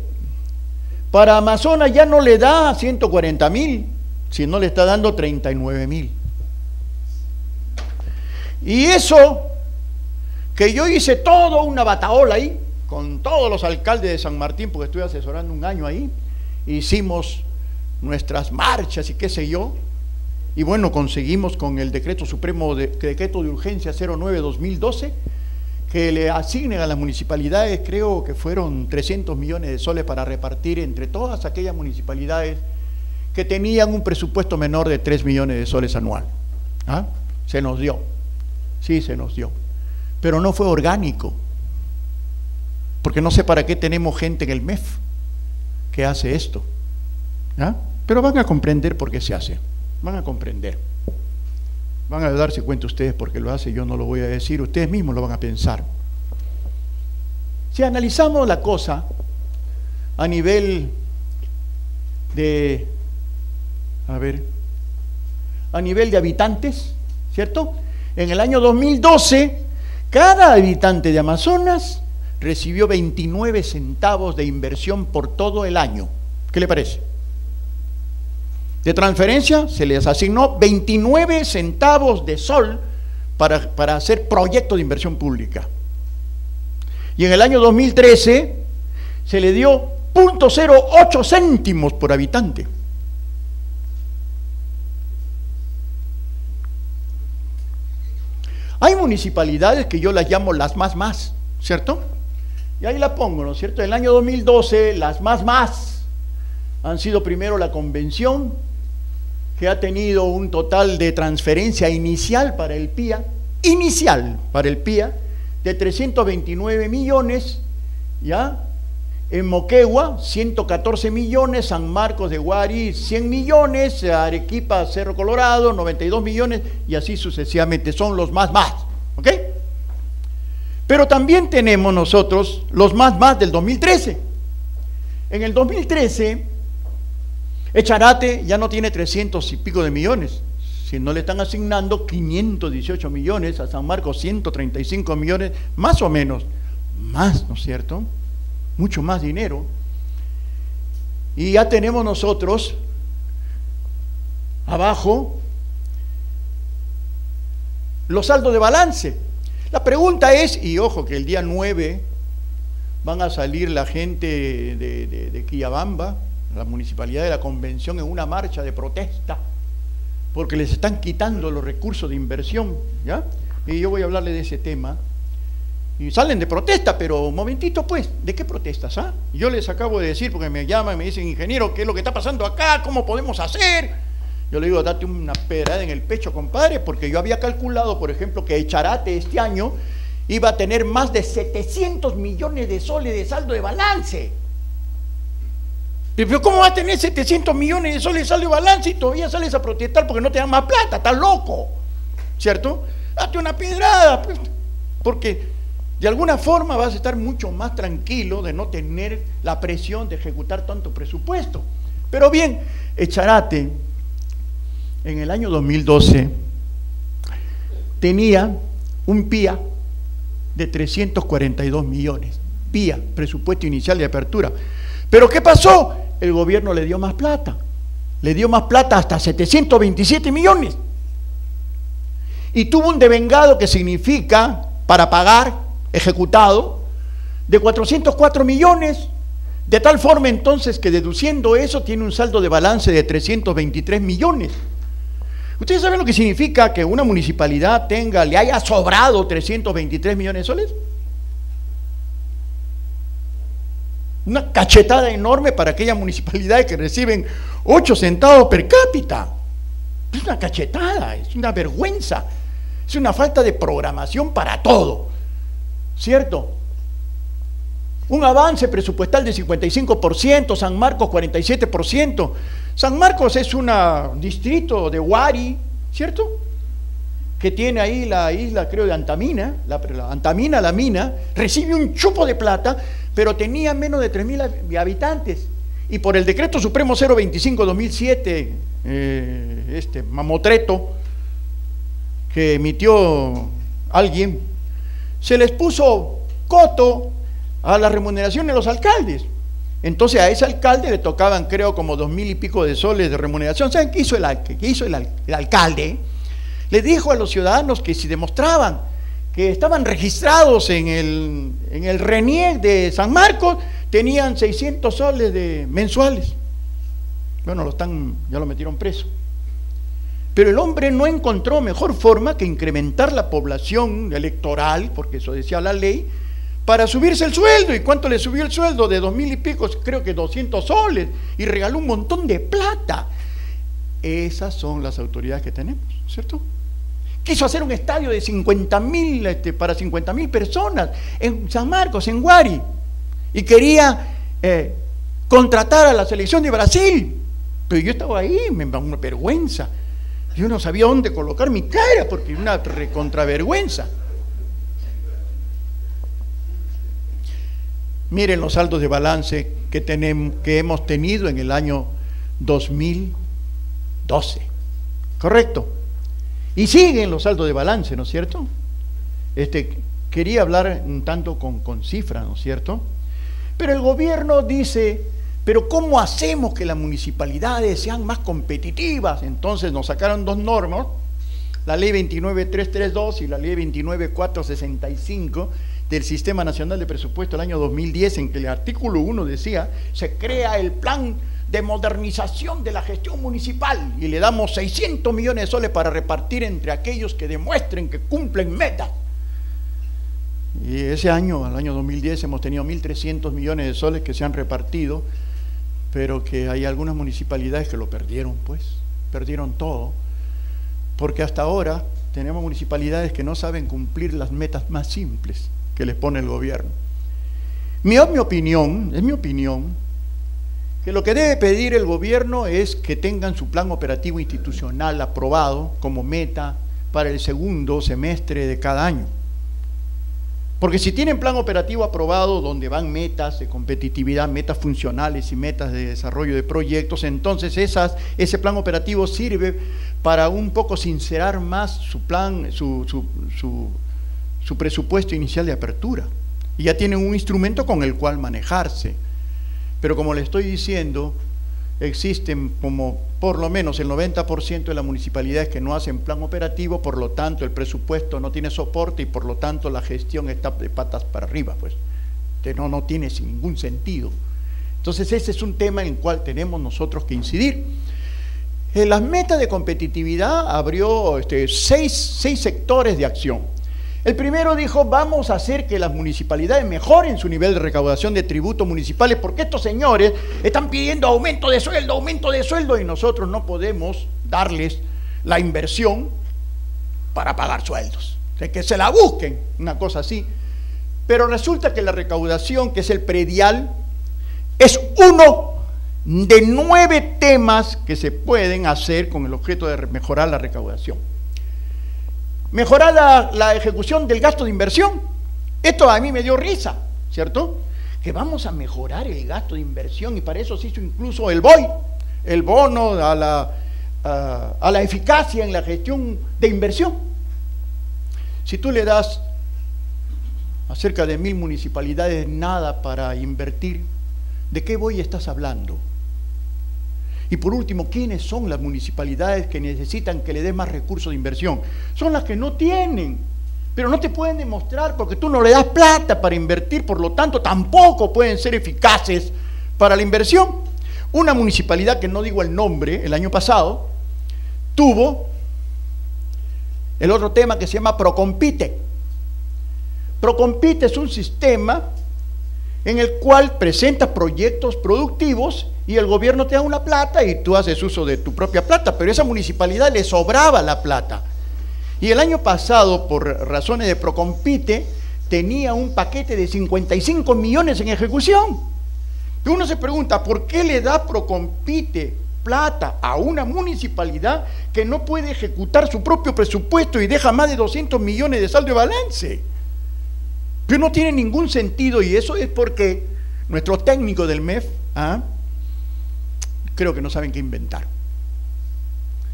para Amazonas ya no le da 140.000, sino le está dando 39.000. Y eso, que yo hice toda una bataola ahí, con todos los alcaldes de San Martín, porque estuve asesorando un año ahí, hicimos nuestras marchas y qué sé yo, y bueno, conseguimos con el decreto supremo, decreto de urgencia 09-2012, que le asignen a las municipalidades, creo que fueron 300 millones de soles para repartir entre todas aquellas municipalidades que tenían un presupuesto menor de 3 millones de soles anual. ¿Ah? Se nos dio, sí se nos dio, pero no fue orgánico, porque no sé para qué tenemos gente en el MEF que hace esto. ¿Ah? Pero van a comprender por qué se hace, van a comprender. Van a darse cuenta ustedes porque lo hace, yo no lo voy a decir, ustedes mismos lo van a pensar. Si analizamos la cosa a nivel de, a nivel de habitantes, ¿cierto? En el año 2012, cada habitante de Amazonas recibió 29 centavos de inversión por todo el año. ¿Qué le parece? De transferencia se les asignó 29 centavos de sol para hacer proyectos de inversión pública. Y en el año 2013 se le dio 0.08 céntimos por habitante. Hay municipalidades que yo las llamo las más, ¿cierto? Y ahí la pongo, ¿no es cierto? En el año 2012 las más han sido primero la convención, que ha tenido un total de transferencia inicial para el PIA, de 329 millones, ¿ya? En Moquegua, 114 millones, San Marcos de Guari, 100 millones, Arequipa, Cerro Colorado, 92 millones, y así sucesivamente, son los más, ¿ok? Pero también tenemos nosotros los más del 2013. En el 2013, Echarate ya no tiene 300 y pico de millones, sino le están asignando 518 millones, a San Marcos 135 millones, más o menos, más, ¿no es cierto? Mucho más dinero. Y ya tenemos nosotros abajo los saldos de balance. La pregunta es, y ojo que el día 9 van a salir la gente de Quillabamba, la municipalidad de la convención, en una marcha de protesta porque les están quitando los recursos de inversión, ¿ya? Y yo voy a hablarle de ese tema. Y salen de protesta, pero un momentito pues, ¿de qué protestas? ¿Ah? Yo les acabo de decir, porque me llaman y me dicen, ingeniero, ¿qué es lo que está pasando acá? ¿Cómo podemos hacer? Yo le digo, date una pedrada en el pecho, compadre, porque yo había calculado, por ejemplo, que Echarate este año iba a tener más de 700 millones de soles de saldo de balance. Pero ¿cómo va a tener 700 millones de soles de saldo de balance y todavía sales a protestar porque no te dan más plata? Estás loco, ¿cierto? Date una pedrada, pues, porque de alguna forma vas a estar mucho más tranquilo de no tener la presión de ejecutar tanto presupuesto. Pero bien, Echarate en el año 2012 tenía un PIA de 342 millones, PIA, presupuesto inicial de apertura. Pero ¿qué pasó? El gobierno le dio más plata hasta 727 millones. y tuvo un devengado que significa, para pagar, ejecutado, de 404 millones, de tal forma entonces que deduciendo eso tiene un saldo de balance de 323 millones. ¿Ustedes saben lo que significa que una municipalidad le haya sobrado 323 millones de soles? Una cachetada enorme para aquellas municipalidades que reciben 8 centavos per cápita. Es una cachetada, es una vergüenza, es una falta de programación para todo, ¿cierto? Un avance presupuestal de 55%, San Marcos 47%. San Marcos es un distrito de Huari, ¿cierto? Que tiene ahí la isla, creo, de Antamina, la mina, recibe un chupo de plata, pero tenía menos de 3.000 habitantes. Y por el decreto supremo 025-2007, mamotreto, que emitió alguien, se les puso coto a la remuneración de los alcaldes. Entonces a ese alcalde le tocaban, creo, como 2.000 y pico de soles de remuneración. ¿Saben qué hizo el alcalde? Le dijo a los ciudadanos que si demostraban que estaban registrados en el RENIEC de San Marcos, tenían 600 soles mensuales. Bueno, ya lo metieron preso. Pero el hombre no encontró mejor forma que incrementar la población electoral, porque eso decía la ley, para subirse el sueldo. ¿Y cuánto le subió el sueldo? De 2.000 y pico, creo que 200 soles, y regaló un montón de plata. Esas son las autoridades que tenemos, ¿cierto? Quiso hacer un estadio de 50.000 para 50.000 personas en San Marcos, en Huari, y quería contratar a la selección de Brasil. Pero yo estaba ahí, me da una vergüenza. Yo no sabía dónde colocar mi cara porque una recontravergüenza. Miren los saldos de balance que hemos tenido en el año 2012. ¿Correcto? Y siguen los saldos de balance, ¿no es cierto? Quería hablar un tanto con cifras, ¿no es cierto? Pero el gobierno dice, pero ¿cómo hacemos que las municipalidades sean más competitivas? Entonces nos sacaron dos normas, la ley 29332 y la ley 29465 del Sistema Nacional de Presupuesto del año 2010, en que el artículo 1 decía, se crea el plan de modernización de la gestión municipal y le damos 600 millones de soles para repartir entre aquellos que demuestren que cumplen metas. Y ese año, al año 2010, hemos tenido 1.300 millones de soles que se han repartido, pero que hay algunas municipalidades que lo perdieron, pues, perdieron todo, porque hasta ahora tenemos municipalidades que no saben cumplir las metas más simples que les pone el gobierno. Es mi opinión, que lo que debe pedir el gobierno es que tengan su plan operativo institucional aprobado como meta para el segundo semestre de cada año. Porque si tienen plan operativo aprobado donde van metas de competitividad, metas funcionales y metas de desarrollo de proyectos, entonces ese plan operativo sirve para un poco sincerar más su plan, su presupuesto inicial de apertura. Y ya tienen un instrumento con el cual manejarse. Pero como le estoy diciendo, existen como por lo menos el 90% de las municipalidades que no hacen plan operativo, por lo tanto el presupuesto no tiene soporte y por lo tanto la gestión está de patas para arriba, pues no tiene ningún sentido. Entonces ese es un tema en el cual tenemos nosotros que incidir. En las metas de competitividad abrió 6 sectores de acción. El primero dijo, vamos a hacer que las municipalidades mejoren su nivel de recaudación de tributos municipales, porque estos señores están pidiendo aumento de sueldo, y nosotros no podemos darles la inversión para pagar sueldos. O sea, que se la busquen, una cosa así. Pero resulta que la recaudación, que es el predial, es uno de 9 temas que se pueden hacer con el objeto de mejorar la recaudación. Mejorar la ejecución del gasto de inversión. Esto a mí me dio risa, ¿cierto? Que vamos a mejorar el gasto de inversión y para eso se hizo incluso el BOI, el bono a la eficacia en la gestión de inversión. Si tú le das a cerca de 1.000 municipalidades nada para invertir, ¿de qué BOI estás hablando? Y por último, ¿quiénes son las municipalidades que necesitan que le des más recursos de inversión? Son las que no tienen, pero no te pueden demostrar porque tú no le das plata para invertir, por lo tanto tampoco pueden ser eficaces para la inversión. Una municipalidad, que no digo el nombre, el año pasado, tuvo el otro tema que se llama Procompite. Procompite es un sistema en el cual presentas proyectos productivos y el gobierno te da una plata y tú haces uso de tu propia plata, pero a esa municipalidad le sobraba la plata. Y el año pasado, por razones de Procompite, tenía un paquete de 55 millones en ejecución. Y uno se pregunta, ¿por qué le da Procompite plata a una municipalidad que no puede ejecutar su propio presupuesto y deja más de 200 millones de saldo de balance? Que no tiene ningún sentido, y eso es porque nuestros técnicos del MEF creo que no saben qué inventar.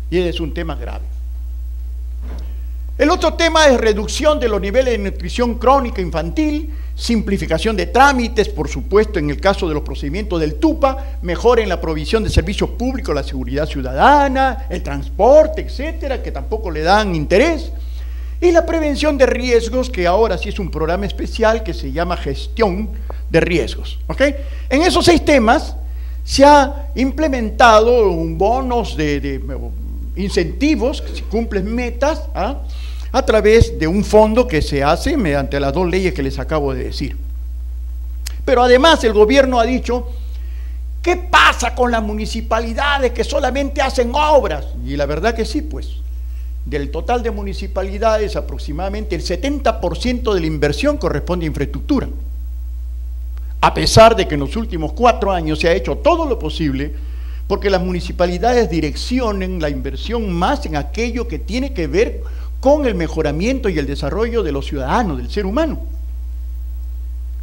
Y ese es un tema grave. El otro tema es reducción de los niveles de nutrición crónica infantil, simplificación de trámites, por supuesto, en el caso de los procedimientos del TUPA, mejora en la provisión de servicios públicos, la seguridad ciudadana, el transporte, etcétera, que tampoco le dan interés. Y la prevención de riesgos, que ahora sí es un programa especial que se llama gestión de riesgos. ¿Ok? En esos 6 temas se ha implementado un bonos de incentivos, si cumples metas, a través de un fondo que se hace mediante las 2 leyes que les acabo de decir. Pero además el gobierno ha dicho, ¿qué pasa con las municipalidades que solamente hacen obras? Y la verdad que sí, pues. Del total de municipalidades, aproximadamente el 70% de la inversión corresponde a infraestructura. A pesar de que en los últimos 4 años se ha hecho todo lo posible porque las municipalidades direccionen la inversión más en aquello que tiene que ver con el mejoramiento y el desarrollo de los ciudadanos, del ser humano.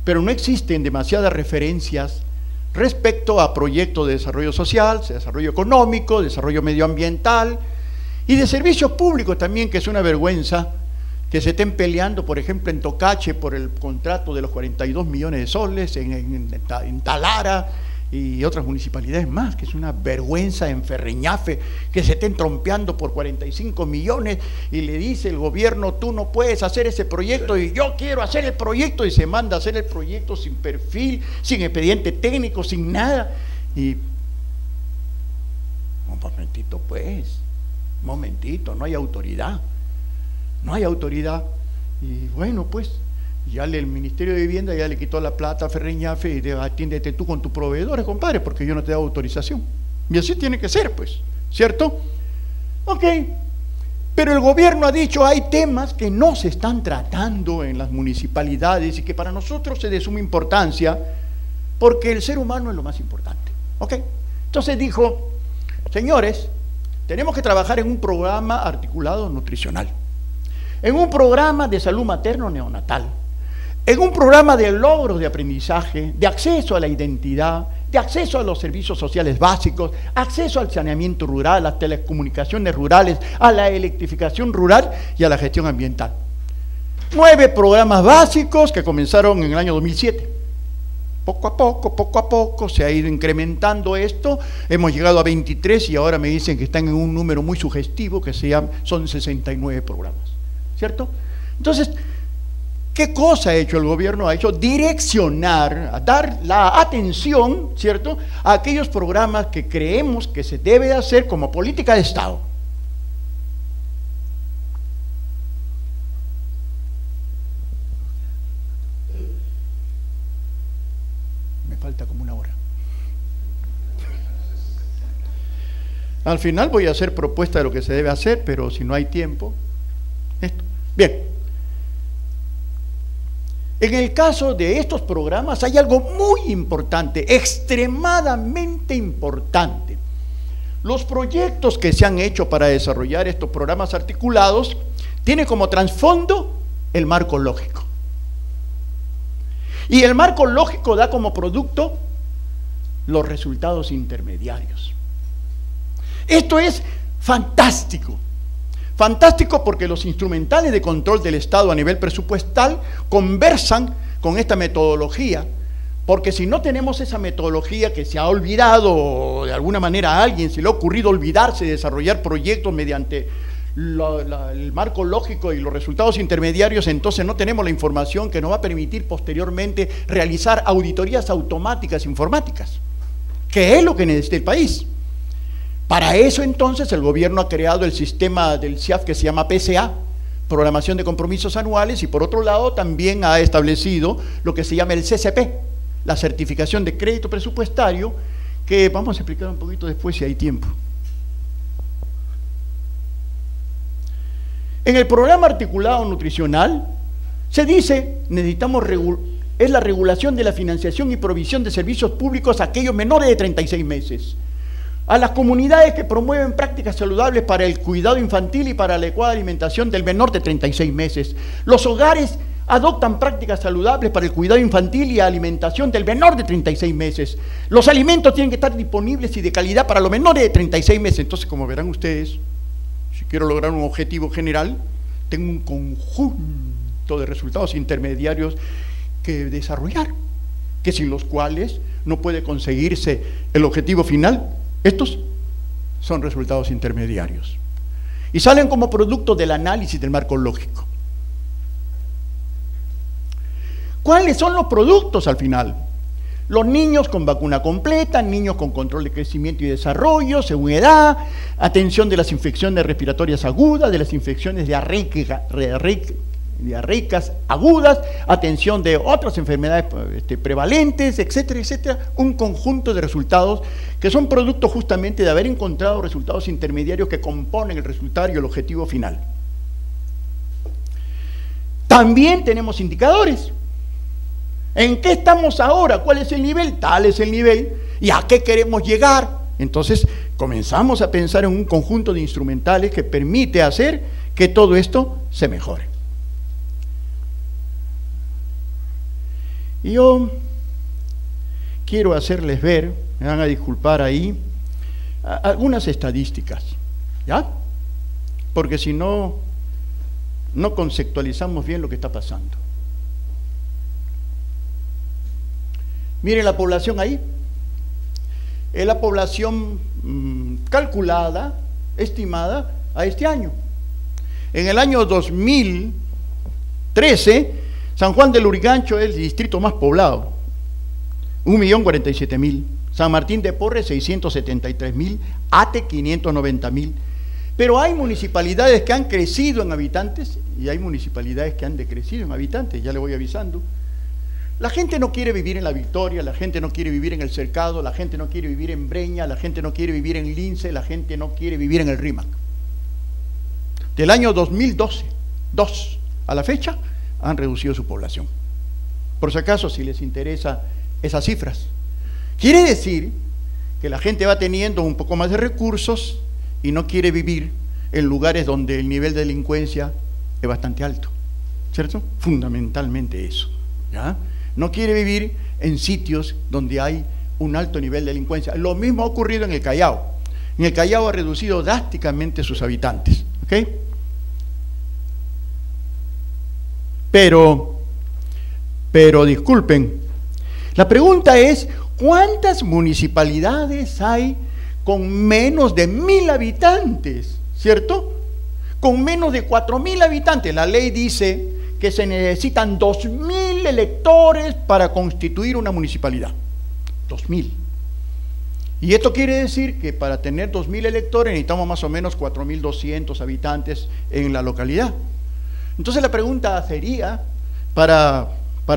Pero no existen demasiadas referencias respecto a proyectos de desarrollo social, desarrollo económico, desarrollo medioambiental, y de servicios públicos también, que es una vergüenza que se estén peleando, por ejemplo, en Tocache por el contrato de los 42 millones de soles, en Talara y otras municipalidades más, que es una vergüenza, en Ferreñafe, que se estén trompeando por 45 millones y le dice el gobierno, tú no puedes hacer ese proyecto y yo quiero hacer el proyecto, y se manda a hacer el proyecto sin perfil, sin expediente técnico, sin nada. Y un momentito pues, no hay autoridad, y bueno pues, ya el Ministerio de Vivienda ya le quitó la plata a Ferreñafe y atiéndete tú con tus proveedores, compadre, porque yo no te he dado autorización, y así tiene que ser pues, ¿cierto? Ok, pero el gobierno ha dicho, hay temas que no se están tratando en las municipalidades y que para nosotros es de suma importancia, porque el ser humano es lo más importante, ok, entonces dijo, señores, tenemos que trabajar en un programa articulado nutricional, en un programa de salud materno-neonatal, en un programa de logros de aprendizaje, de acceso a la identidad, de acceso a los servicios sociales básicos, acceso al saneamiento rural, a las telecomunicaciones rurales, a la electrificación rural y a la gestión ambiental. 9 programas básicos que comenzaron en el año 2007. Poco a poco se ha ido incrementando esto, hemos llegado a 23 y ahora me dicen que están en un número muy sugestivo que son 69 programas, ¿cierto? Entonces, ¿qué cosa ha hecho el gobierno? Ha hecho direccionar, a dar la atención, ¿cierto?, a aquellos programas que creemos que se debe hacer como política de Estado. Falta como 1 hora. Al final voy a hacer propuesta de lo que se debe hacer, pero si no hay tiempo, esto. Bien. En el caso de estos programas hay algo muy importante, extremadamente importante. Los proyectos que se han hecho para desarrollar estos programas articulados tienen como trasfondo el marco lógico. Y el marco lógico da como producto los resultados intermediarios. Esto es fantástico. Fantástico porque los instrumentales de control del Estado a nivel presupuestal conversan con esta metodología Porque si no tenemos esa metodología que se ha olvidado, o de alguna manera a alguien se le ha ocurrido olvidarse de desarrollar proyectos mediante el marco lógico y los resultados intermediarios, entonces no tenemos la información que nos va a permitir posteriormente realizar auditorías automáticas informáticas, que es lo que necesita el país. Para eso entonces el gobierno ha creado el sistema del CIAF que se llama PCA, Programación de Compromisos Anuales, y por otro lado también ha establecido lo que se llama el CCP, la certificación de crédito presupuestario, que vamos a explicar un poquito después si hay tiempo. En el programa articulado nutricional se dice, necesitamos es la regulación de la financiación y provisión de servicios públicos a aquellos menores de 36 meses. A las comunidades que promueven prácticas saludables para el cuidado infantil y para la adecuada alimentación del menor de 36 meses. Los hogares adoptan prácticas saludables para el cuidado infantil y alimentación del menor de 36 meses. Los alimentos tienen que estar disponibles y de calidad para los menores de 36 meses. Entonces, como verán ustedes, si quiero lograr un objetivo general, tengo un conjunto de resultados intermediarios que desarrollar, que sin los cuales no puede conseguirse el objetivo final. Estos son resultados intermediarios y salen como producto del análisis del marco lógico. ¿Cuáles son los productos al final? Los niños con vacuna completa, niños con control de crecimiento y desarrollo, según edad, atención de las infecciones respiratorias agudas, de las infecciones diarreicas agudas, atención de otras enfermedades prevalentes, etcétera, etcétera. Un conjunto de resultados que son producto justamente de haber encontrado resultados intermediarios que componen el resultado y el objetivo final. También tenemos indicadores. ¿En qué estamos ahora? ¿Cuál es el nivel? Tal es el nivel. ¿Y a qué queremos llegar? Entonces comenzamos a pensar en un conjunto de instrumentales que permite hacer que todo esto se mejore. Y yo quiero hacerles ver, me van a disculpar ahí, algunas estadísticas, ¿ya? Porque si no, no conceptualizamos bien lo que está pasando. Miren la población ahí. Es la población calculada, estimada a este año. En el año 2013, San Juan de Lurigancho es el distrito más poblado, 1.047.000. San Martín de Porres, 673.000. Ate, 590.000. Pero hay municipalidades que han crecido en habitantes y hay municipalidades que han decrecido en habitantes, ya le voy avisando. La gente no quiere vivir en La Victoria, la gente no quiere vivir en El Cercado, la gente no quiere vivir en Breña, la gente no quiere vivir en Lince, la gente no quiere vivir en el Rímac. Del año 2012 a la fecha, han reducido su población. Por si acaso, si les interesa esas cifras. Quiere decir que la gente va teniendo un poco más de recursos y no quiere vivir en lugares donde el nivel de delincuencia es bastante alto, ¿cierto? Fundamentalmente eso, ¿ya? No quiere vivir en sitios donde hay un alto nivel de delincuencia. Lo mismo ha ocurrido en el Callao. En el Callao ha reducido drásticamente sus habitantes, ¿ok? Pero disculpen, la pregunta es, ¿cuántas municipalidades hay con menos de 1.000 habitantes? ¿Cierto? Con menos de 4.000 habitantes. La ley dice que se necesitan 2.000 electores para constituir una municipalidad. 2.000. Y esto quiere decir que para tener 2.000 electores necesitamos más o menos 4.200 habitantes en la localidad. Entonces la pregunta sería, para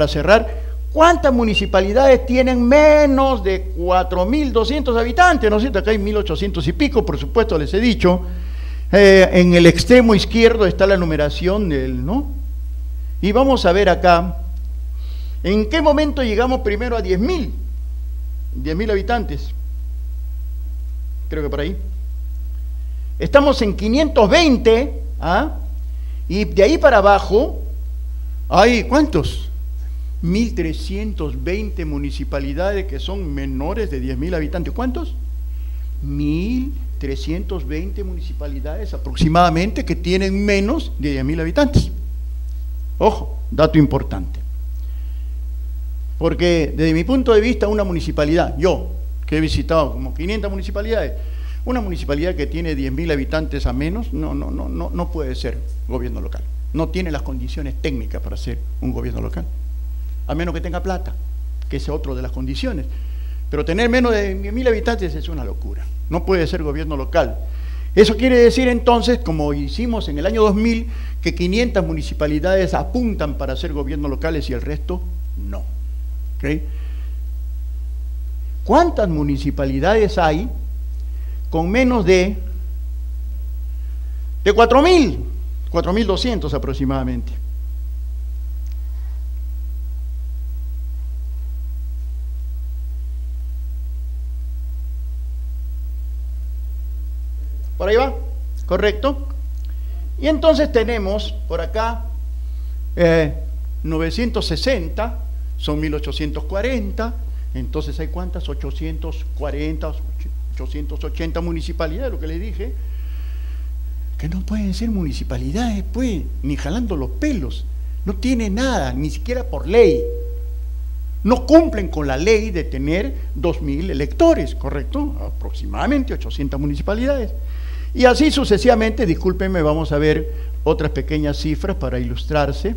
cerrar, ¿cuántas municipalidades tienen menos de 4.200 habitantes? ¿No es cierto? Acá hay 1.800 y pico, por supuesto, les he dicho. En el extremo izquierdo está la numeración del, ¿no? Y vamos a ver acá, ¿en qué momento llegamos primero a 10.000? 10.000 habitantes. Creo que por ahí. Estamos en 520, ¿ah? Y de ahí para abajo hay, ¿cuántos? 1.320 municipalidades que son menores de 10.000 habitantes. ¿Cuántos? 1.320 municipalidades aproximadamente que tienen menos de 10.000 habitantes. Ojo, dato importante. Porque desde mi punto de vista, una municipalidad, yo que he visitado como 500 municipalidades, una municipalidad que tiene 10.000 habitantes a menos, no puede ser gobierno local. No tiene las condiciones técnicas para ser un gobierno local. A menos que tenga plata, que es otra de las condiciones. Pero tener menos de 10.000 habitantes es una locura. No puede ser gobierno local. Eso quiere decir entonces, como hicimos en el año 2000, que 500 municipalidades apuntan para ser gobiernos locales y el resto no. ¿Okay? ¿Cuántas municipalidades hay con menos de 4.000? 4.200 aproximadamente. ¿Por ahí va? ¿Correcto? Y entonces tenemos por acá 960, son 1.840, entonces hay ¿cuántas? 840, 880 municipalidades, lo que les dije, que no pueden ser municipalidades, pues, ni jalando los pelos, no tiene nada, ni siquiera por ley. No cumplen con la ley de tener 2.000 electores, ¿correcto? Aproximadamente 800 municipalidades. Y así sucesivamente, discúlpenme, vamos a ver otras pequeñas cifras para ilustrarse.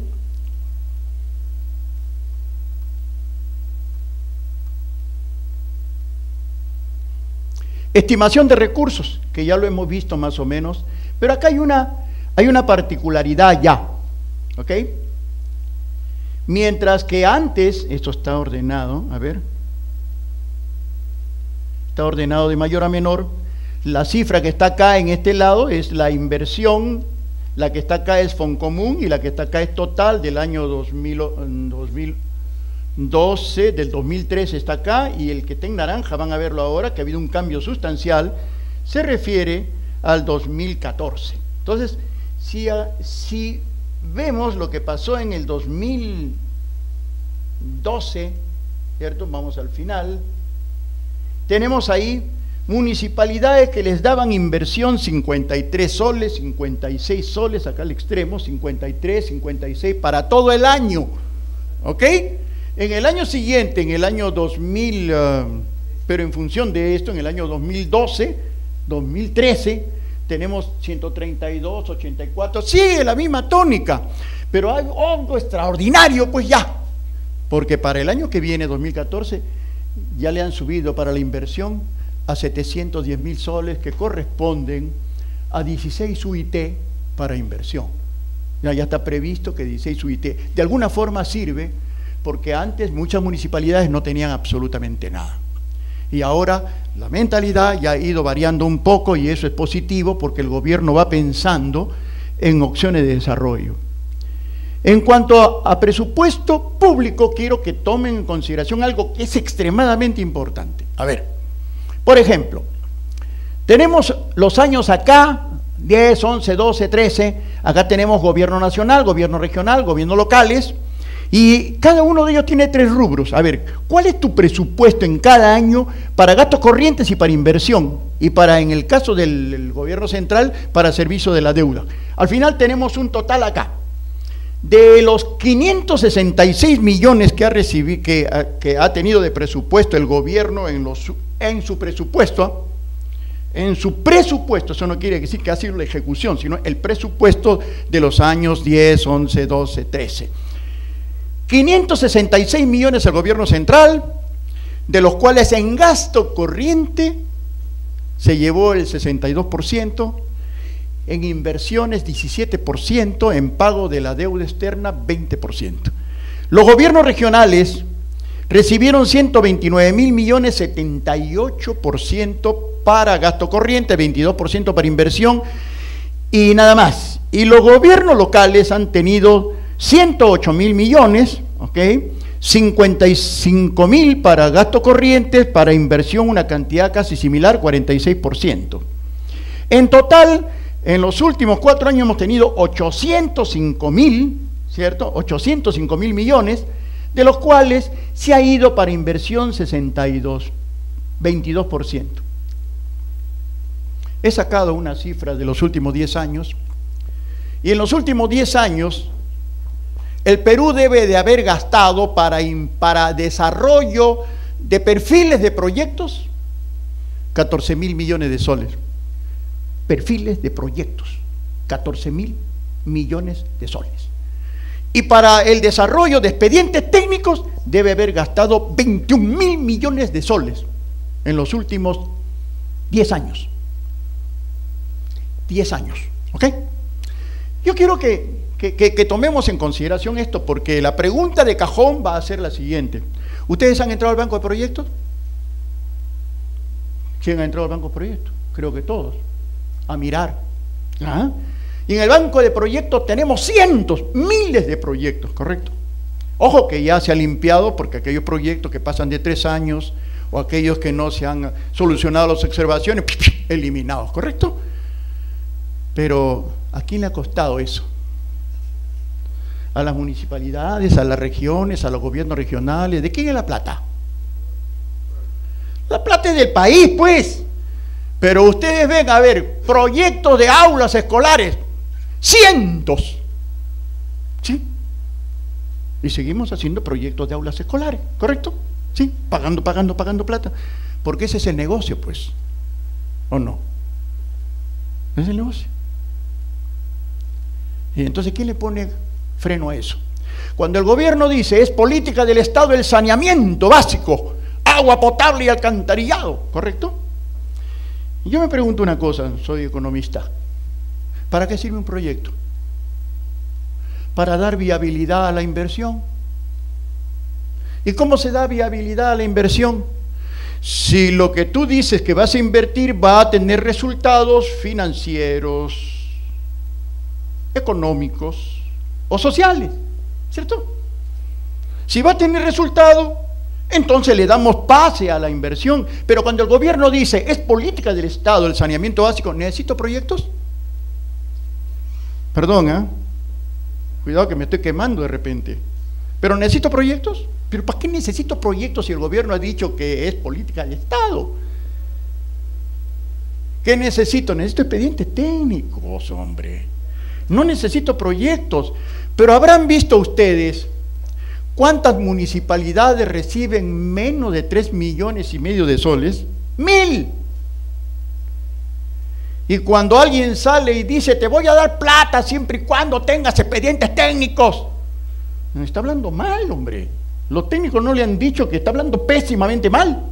Estimación de recursos, que ya lo hemos visto más o menos, pero acá hay una particularidad ya, ¿ok? Mientras que antes, esto está ordenado, a ver, está ordenado de mayor a menor, la cifra que está acá en este lado es la inversión, la que está acá es Foncomún y la que está acá es total del año 2012, del 2013 está acá, y el que está en naranja, van a verlo ahora, que ha habido un cambio sustancial, se refiere al 2014. Entonces, si vemos lo que pasó en el 2012, ¿cierto? Vamos al final. Tenemos ahí municipalidades que les daban inversión 53 soles, 56 soles, acá al extremo, 53, 56, para todo el año, ¿ok? En el año siguiente, en el año 2000, pero en función de esto, en el año 2012, 2013, tenemos 132, 84, sigue la misma tónica, pero hay algo extraordinario, pues ya, porque para el año que viene, 2014, ya le han subido para la inversión a 710.000 soles, que corresponden a 16 UIT para inversión. Ya está previsto que 16 UIT, de alguna forma sirve, porque antes muchas municipalidades no tenían absolutamente nada. Y ahora la mentalidad ya ha ido variando un poco, y eso es positivo porque el gobierno va pensando en opciones de desarrollo. En cuanto a presupuesto público, quiero que tomen en consideración algo que es extremadamente importante. A ver, por ejemplo, tenemos los años acá, 10, 11, 12, 13, acá tenemos gobierno nacional, gobierno regional, gobiernos locales, y cada uno de ellos tiene 3 rubros. A ver, ¿cuál es tu presupuesto en cada año para gastos corrientes y para inversión? Y para, en el caso del gobierno central, para servicio de la deuda. Al final tenemos un total acá. De los 566 millones que ha recibido, que ha tenido de presupuesto el gobierno en su presupuesto, eso no quiere decir que ha sido la ejecución, sino el presupuesto de los años 10, 11, 12, 13. 566 millones al gobierno central, de los cuales en gasto corriente se llevó el 62%, en inversiones 17%, en pago de la deuda externa 20%. Los gobiernos regionales recibieron 129.000 millones, 78% para gasto corriente, 22% para inversión y nada más. Y los gobiernos locales han tenido 108.000 millones, ¿ok? 55.000 para gastos corrientes, para inversión una cantidad casi similar, 46%. En total, en los últimos 4 años hemos tenido 805.000, ¿cierto? 805.000 millones, de los cuales se ha ido para inversión 22%. He sacado una cifra de los últimos 10 años, y en los últimos 10 años, el Perú debe de haber gastado para desarrollo de perfiles de proyectos 14.000 millones de soles. Perfiles de proyectos, 14.000 millones de soles. Y para el desarrollo de expedientes técnicos debe haber gastado 21.000 millones de soles en los últimos 10 años. 10 años, ¿ok? Yo quiero que tomemos en consideración esto, porque la pregunta de cajón va a ser la siguiente. ¿Ustedes han entrado al banco de proyectos? ¿Quién ha entrado al banco de proyectos? Creo que todos. A mirar. ¿Ah? Y en el banco de proyectos tenemos cientos, miles de proyectos, ¿correcto? Ojo que ya se ha limpiado, porque aquellos proyectos que pasan de 3 años o aquellos que no se han solucionado las observaciones, eliminados, ¿correcto? Pero ¿a quién le ha costado eso? A las municipalidades, a las regiones, a los gobiernos regionales. ¿De quién es la plata? La plata es del país, pues. Pero ustedes ven, a ver, proyectos de aulas escolares, cientos, ¿sí? Y seguimos haciendo proyectos de aulas escolares, ¿correcto? Sí, pagando plata. Porque ese es el negocio, pues. ¿O no? Es el negocio. Y entonces, ¿quién le pone freno a eso? Cuando el gobierno dice, es política del Estado el saneamiento básico, agua potable y alcantarillado, ¿correcto? Y yo me pregunto una cosa, soy economista. ¿Para qué sirve un proyecto? Para dar viabilidad a la inversión. ¿Y cómo se da viabilidad a la inversión? Si lo que tú dices que vas a invertir va a tener resultados financieros, económicos o sociales, ¿cierto? Si va a tener resultado, entonces le damos pase a la inversión. Pero cuando el gobierno dice, es política del Estado el saneamiento básico, ¿necesito proyectos? Perdón, ¿eh? Cuidado que me estoy quemando de repente. ¿Pero necesito proyectos? ¿Pero para qué necesito proyectos si el gobierno ha dicho que es política del Estado? ¿Qué necesito? Necesito expedientes técnicos, hombre. No necesito proyectos. Pero habrán visto ustedes ¿cuántas municipalidades reciben menos de 3,5 millones de soles? 1,000. Y cuando alguien sale y dice, te voy a dar plata siempre y cuando tengas expedientes técnicos, me está hablando mal, hombre. Los técnicos no le han dicho que está hablando pésimamente mal.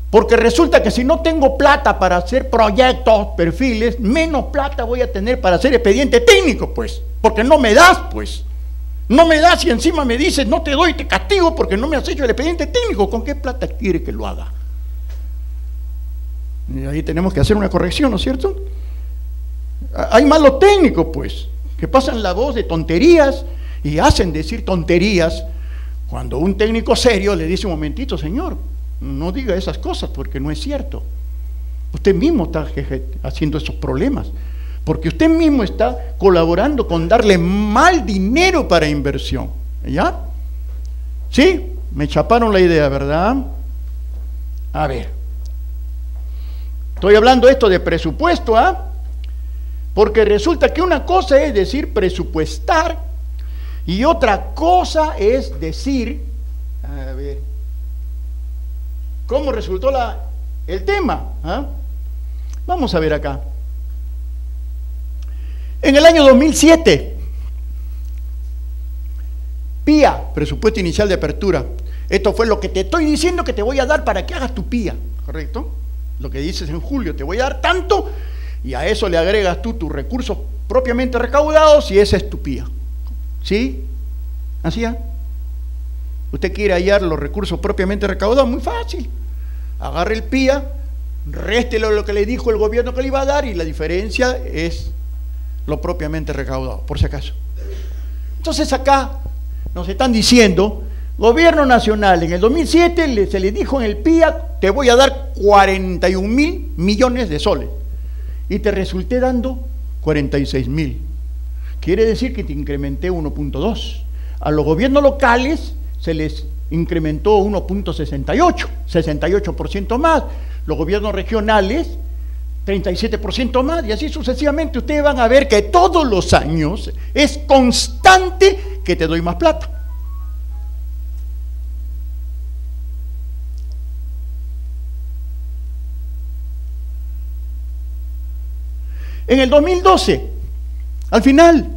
Porque resulta que si no tengo plata para hacer proyectos, perfiles, menos plata voy a tener para hacer expedientes técnicos, pues. Porque no me das, pues. No me das y encima me dices, no te doy, te castigo porque no me has hecho el expediente técnico. ¿Con qué plata quiere que lo haga? Y ahí tenemos que hacer una corrección, ¿no es cierto? Hay malos técnicos, pues, que pasan la voz de tonterías y hacen decir tonterías cuando un técnico serio le dice, un momentito, señor, no diga esas cosas porque no es cierto. Usted mismo está haciendo esos problemas. Porque usted mismo está colaborando con darle mal dinero para inversión. ¿Ya? ¿Sí? Me chaparon la idea, ¿verdad? A ver. Estoy hablando esto de presupuesto, ¿ah? Porque resulta que una cosa es decir presupuestar y otra cosa es decir, a ver, ¿cómo resultó el tema? ¿Ah? Vamos a ver acá. En el año 2007, PIA, presupuesto inicial de apertura. Esto fue lo que te estoy diciendo que te voy a dar para que hagas tu PIA, ¿correcto? Lo que dices en julio, te voy a dar tanto y a eso le agregas tú tus recursos propiamente recaudados y ese es tu PIA. ¿Sí? ¿Así es? Usted quiere hallar los recursos propiamente recaudados, muy fácil. Agarre el PIA, réstelo lo que le dijo el gobierno que le iba a dar y la diferencia es lo propiamente recaudado, por si acaso. Entonces acá nos están diciendo, gobierno nacional, en el 2007 se le dijo en el PIA, te voy a dar 41,000 millones de soles, y te resulté dando 46,000. Quiere decir que te incrementé 1.2. A los gobiernos locales se les incrementó 1.68, 68% más. Los gobiernos regionales 37% más, y así sucesivamente. Ustedes van a ver que todos los años es constante que te doy más plata. En el 2012, al final,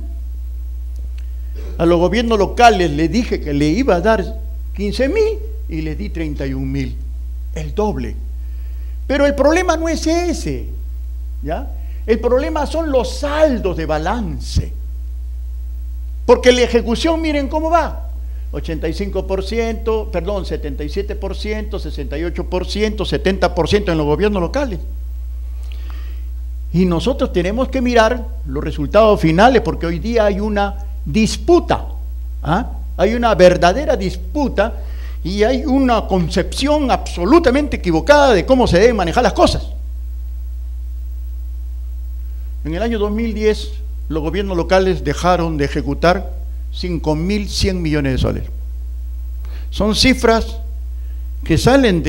a los gobiernos locales les dije que le iba a dar 15.000 y les di 31.000, el doble. Pero el problema no es ese, ¿ya? El problema son los saldos de balance. Porque la ejecución, miren cómo va: 85%, perdón, 77%, 68%, 70% en los gobiernos locales. Y nosotros tenemos que mirar los resultados finales, porque hoy día hay una disputa, ¿ah? Hay una verdadera disputa y hay una concepción absolutamente equivocada de cómo se deben manejar las cosas. En el año 2010, los gobiernos locales dejaron de ejecutar 5.100 millones de soles. Son cifras que salen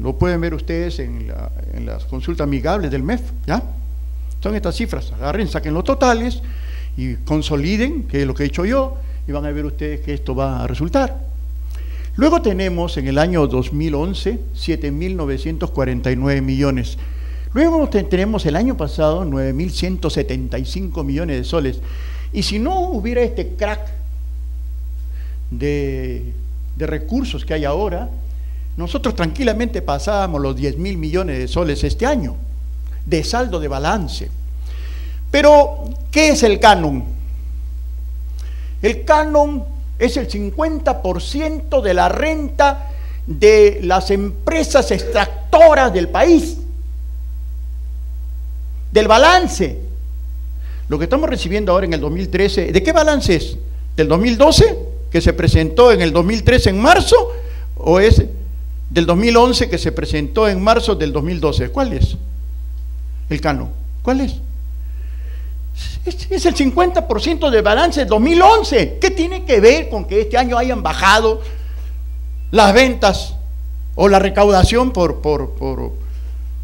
lo pueden ver ustedes en las consultas amigables del MEF, ¿ya? Son estas cifras. Agarren, saquen los totales y consoliden, que es lo que he hecho yo, y van a ver ustedes que esto va a resultar. Luego tenemos en el año 2011 7.949 millones. Luego tenemos el año pasado 9.175 millones de soles. Y si no hubiera este crack de recursos que hay ahora, nosotros tranquilamente pasábamos los 10.000 millones de soles este año, de saldo de balance. Pero, ¿qué es el canon? El canon es el 50% de la renta de las empresas extractoras del país, del balance. Lo que estamos recibiendo ahora en el 2013, ¿de qué balance es? ¿Del 2012, que se presentó en el 2013 en marzo, o es del 2011 que se presentó en marzo del 2012? ¿Cuál es el canon? ¿Cuál es? Es el 50% del balance del 2011. ¿Qué tiene que ver con que este año hayan bajado las ventas o la recaudación por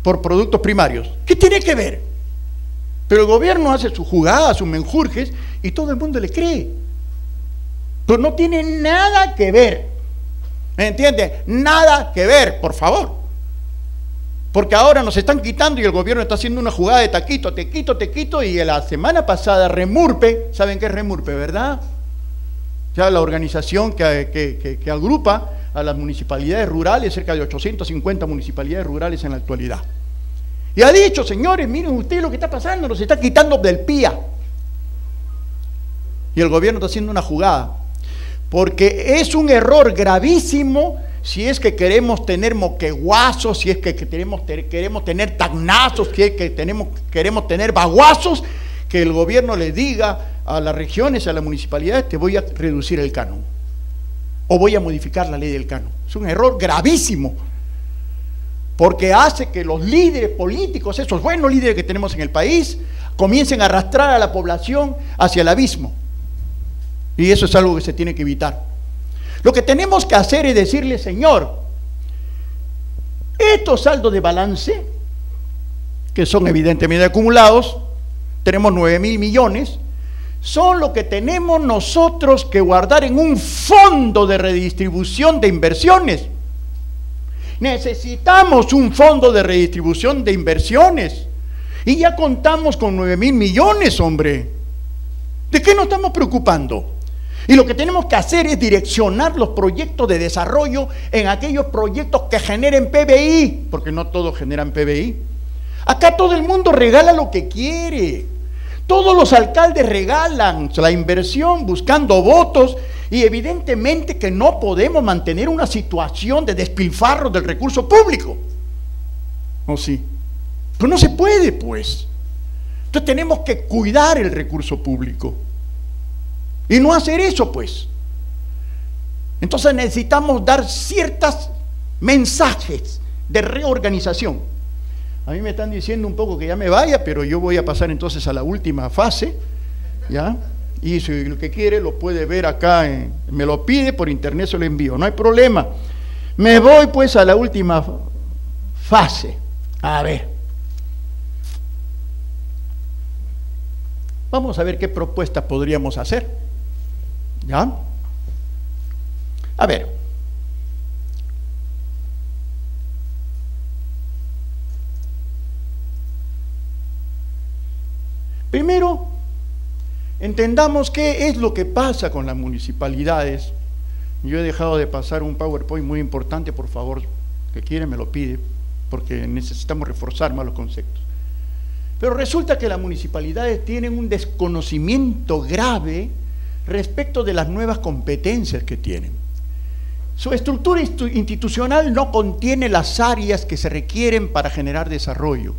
productos primarios? ¿Qué tiene que ver? Pero el gobierno hace sus jugadas, sus menjurjes, y todo el mundo le cree. Pero no tiene nada que ver. ¿Me entiende? Nada que ver, por favor. Porque ahora nos están quitando y el gobierno está haciendo una jugada de taquito, te quito, y la semana pasada Remurpe, ¿saben qué es Remurpe, verdad? Ya la organización que agrupa a las municipalidades rurales, cerca de 850 municipalidades rurales en la actualidad. Y ha dicho, señores, miren ustedes lo que está pasando, nos está quitando del PIA. Y el gobierno está haciendo una jugada. Porque es un error gravísimo si es que queremos tener moqueguazos, si es que queremos tener tagnazos, si es que queremos tener baguazos, que el gobierno le diga a las regiones, a las municipalidades: te voy a reducir el canon o voy a modificar la ley del canon. Es un error gravísimo, porque hace que los líderes políticos, esos buenos líderes que tenemos en el país, comiencen a arrastrar a la población hacia el abismo. Y eso es algo que se tiene que evitar. Lo que tenemos que hacer es decirle: señor, estos saldos de balance, que son evidentemente acumulados, tenemos 9.000 millones, son lo que tenemos nosotros que guardar en un fondo de redistribución de inversiones. Necesitamos un fondo de redistribución de inversiones. Y ya contamos con 9.000 millones, hombre. ¿De qué nos estamos preocupando? Y lo que tenemos que hacer es direccionar los proyectos de desarrollo en aquellos proyectos que generen PBI, porque no todos generan PBI. Acá todo el mundo regala lo que quiere. Todos los alcaldes regalan la inversión buscando votos, y evidentemente que no podemos mantener una situación de despilfarro del recurso público. ¿O sí? Pues no se puede, pues. Entonces tenemos que cuidar el recurso público y no hacer eso, pues. Entonces necesitamos dar ciertos mensajes de reorganización. A mí me están diciendo un poco que ya me vaya, pero yo voy a pasar entonces a la última fase, ¿ya? Y si el que quiere lo puede ver acá, me lo pide por internet, se lo envío, no hay problema. Me voy pues a la última fase. A ver, Vamos a ver qué propuestas podríamos hacer. ¿Ya? A ver. Primero, entendamos qué es lo que pasa con las municipalidades. Yo he dejado de pasar un PowerPoint muy importante, por favor, que quiere me lo pide, porque necesitamos reforzar más los conceptos. Pero resulta que las municipalidades tienen un desconocimiento grave respecto de las nuevas competencias que tienen. Su estructura institucional no contiene las áreas que se requieren para generar desarrollo.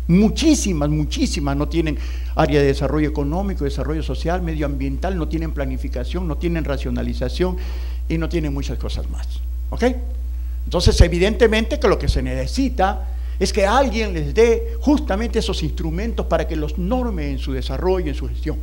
Muchísimas no tienen área de desarrollo económico, desarrollo social, medioambiental, no tienen planificación, no tienen racionalización y no tienen muchas cosas más. ¿Ok? Entonces, evidentemente que lo que se necesita es que alguien les dé justamente esos instrumentos para que los norme en su desarrollo, en su gestión.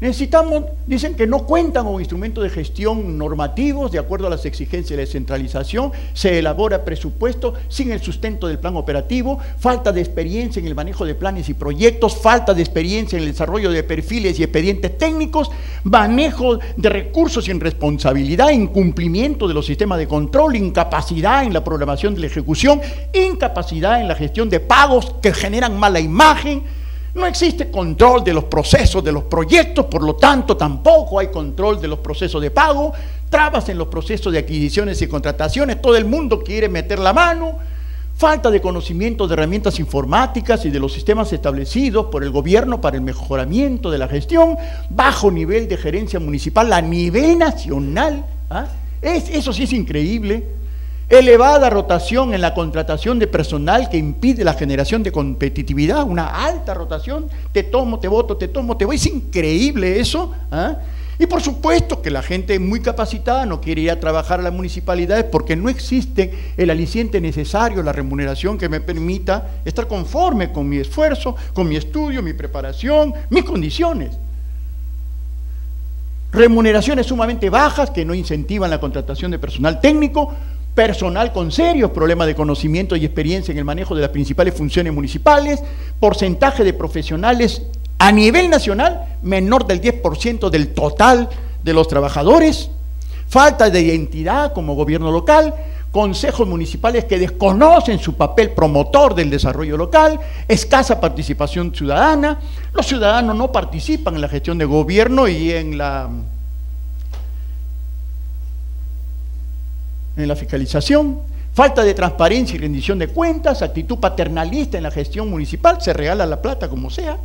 Necesitamos, dicen que no cuentan con instrumentos de gestión normativos de acuerdo a las exigencias de descentralización, se elabora presupuesto sin el sustento del plan operativo, falta de experiencia en el manejo de planes y proyectos, falta de experiencia en el desarrollo de perfiles y expedientes técnicos, manejo de recursos sin responsabilidad, incumplimiento de los sistemas de control, incapacidad en la programación de la ejecución, incapacidad en la gestión de pagos que generan mala imagen. No existe control de los procesos de los proyectos, por lo tanto tampoco hay control de los procesos de pago, trabas en los procesos de adquisiciones y contrataciones, todo el mundo quiere meter la mano, falta de conocimiento de herramientas informáticas y de los sistemas establecidos por el gobierno para el mejoramiento de la gestión, bajo nivel de gerencia municipal a nivel nacional, eso sí es increíble. Elevada rotación en la contratación de personal que impide la generación de competitividad, una alta rotación, te tomo, te voto, te tomo, te voy, es increíble eso. Y por supuesto que la gente muy capacitada no quiere ir a trabajar a las municipalidades porque no existe el aliciente necesario, la remuneración que me permita estar conforme con mi esfuerzo, con mi estudio, mi preparación, mis condiciones. Remuneraciones sumamente bajas que no incentivan la contratación de personal técnico, personal con serios problemas de conocimiento y experiencia en el manejo de las principales funciones municipales, porcentaje de profesionales a nivel nacional menor del 10% del total de los trabajadores, falta de identidad como gobierno local, consejos municipales que desconocen su papel promotor del desarrollo local, escasa participación ciudadana, los ciudadanos no participan en la gestión de gobierno y en la fiscalización, falta de transparencia y rendición de cuentas, actitud paternalista en la gestión municipal, se regala la plata como sea,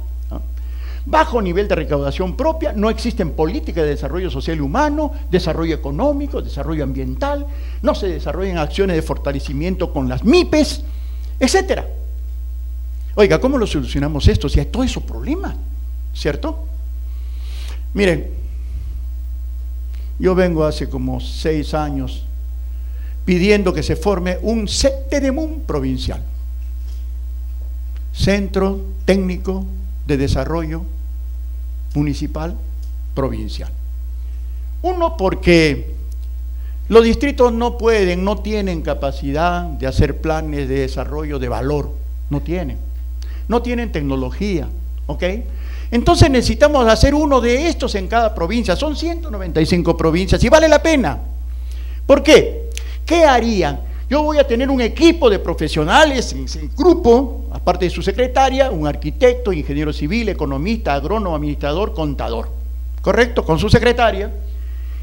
bajo nivel de recaudación propia, no existen políticas de desarrollo social y humano, desarrollo económico, desarrollo ambiental, no se desarrollan acciones de fortalecimiento con las MIPES, etcétera. Oiga, ¿cómo lo solucionamos esto? Si hay todos esos problemas, ¿cierto? Miren, yo vengo hace como 6 años pidiendo que se forme un CTDMUN provincial, Centro Técnico de Desarrollo Municipal Provincial. Uno, porque los distritos no pueden, no tienen capacidad de hacer planes de desarrollo de valor, no tienen tecnología, ¿ok? Entonces necesitamos hacer uno de estos en cada provincia, son 195 provincias y vale la pena. ¿Por qué? ¿Qué harían? Yo voy a tener un equipo de profesionales en ese grupo, aparte de su secretaria, un arquitecto, ingeniero civil, economista, agrónomo, administrador, contador, ¿correcto? Con su secretaria,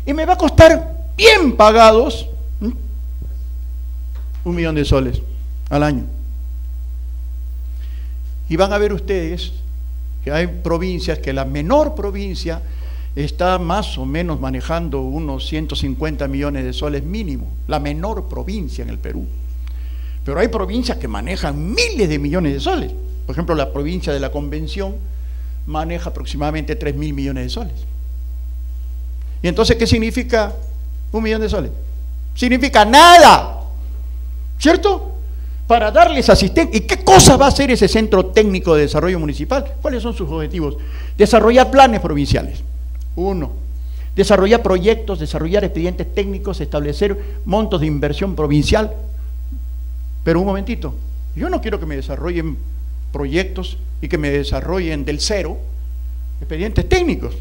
y me va a costar bien pagados 1 millón de soles al año. Y van a ver ustedes que hay provincias, que la menor provincia está más o menos manejando unos 150 millones de soles mínimo, la menor provincia en el Perú. Pero hay provincias que manejan miles de millones de soles. Por ejemplo, la provincia de la Convención maneja aproximadamente 3.000 millones de soles. ¿Y entonces qué significa 1 millón de soles? Significa nada, ¿cierto? Para darles asistencia. ¿Y qué cosa va a hacer ese Centro Técnico de Desarrollo Municipal? ¿Cuáles son sus objetivos? Desarrollar planes provinciales. 1. Desarrollar proyectos, desarrollar expedientes técnicos, establecer montos de inversión provincial. Pero un momentito, yo no quiero que me desarrollen proyectos y que me desarrollen del cero expedientes técnicos.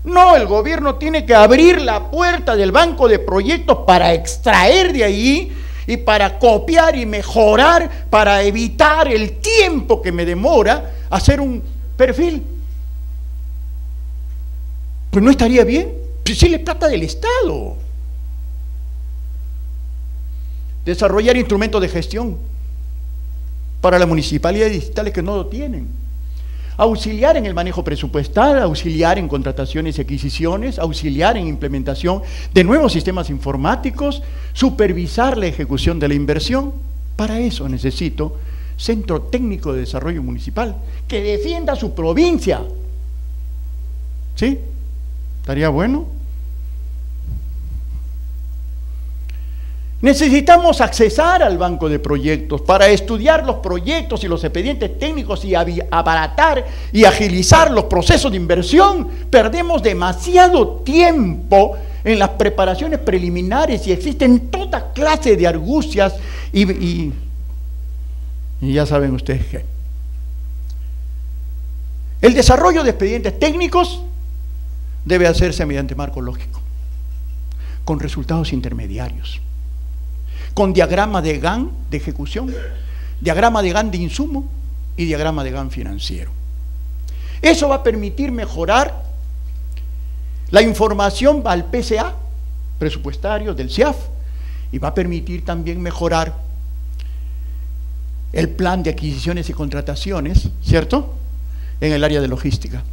No, el gobierno tiene que abrir la puerta del banco de proyectos para extraer de ahí y para copiar y mejorar, para evitar el tiempo que me demora hacer un perfil. Pues no estaría bien, pues sí le plata del Estado. Desarrollar instrumentos de gestión para las municipalidades digitales que no lo tienen. Auxiliar en el manejo presupuestal, auxiliar en contrataciones y adquisiciones, auxiliar en implementación de nuevos sistemas informáticos, supervisar la ejecución de la inversión. Para eso necesito Centro Técnico de Desarrollo Municipal, que defienda su provincia. ¿Sí? ¿Estaría bueno? Necesitamos accesar al banco de proyectos para estudiar los proyectos y los expedientes técnicos y abaratar y agilizar los procesos de inversión. Perdemos demasiado tiempo en las preparaciones preliminares y existen toda clase de argucias y ya saben ustedes qué. El desarrollo de expedientes técnicos debe hacerse mediante marco lógico, con resultados intermediarios, con diagrama de GAN de ejecución, diagrama de GAN de insumo y diagrama de GAN financiero. Eso va a permitir mejorar la información al PCA, presupuestario del CIAF, y va a permitir también mejorar el plan de adquisiciones y contrataciones, ¿cierto?, en el área de logística,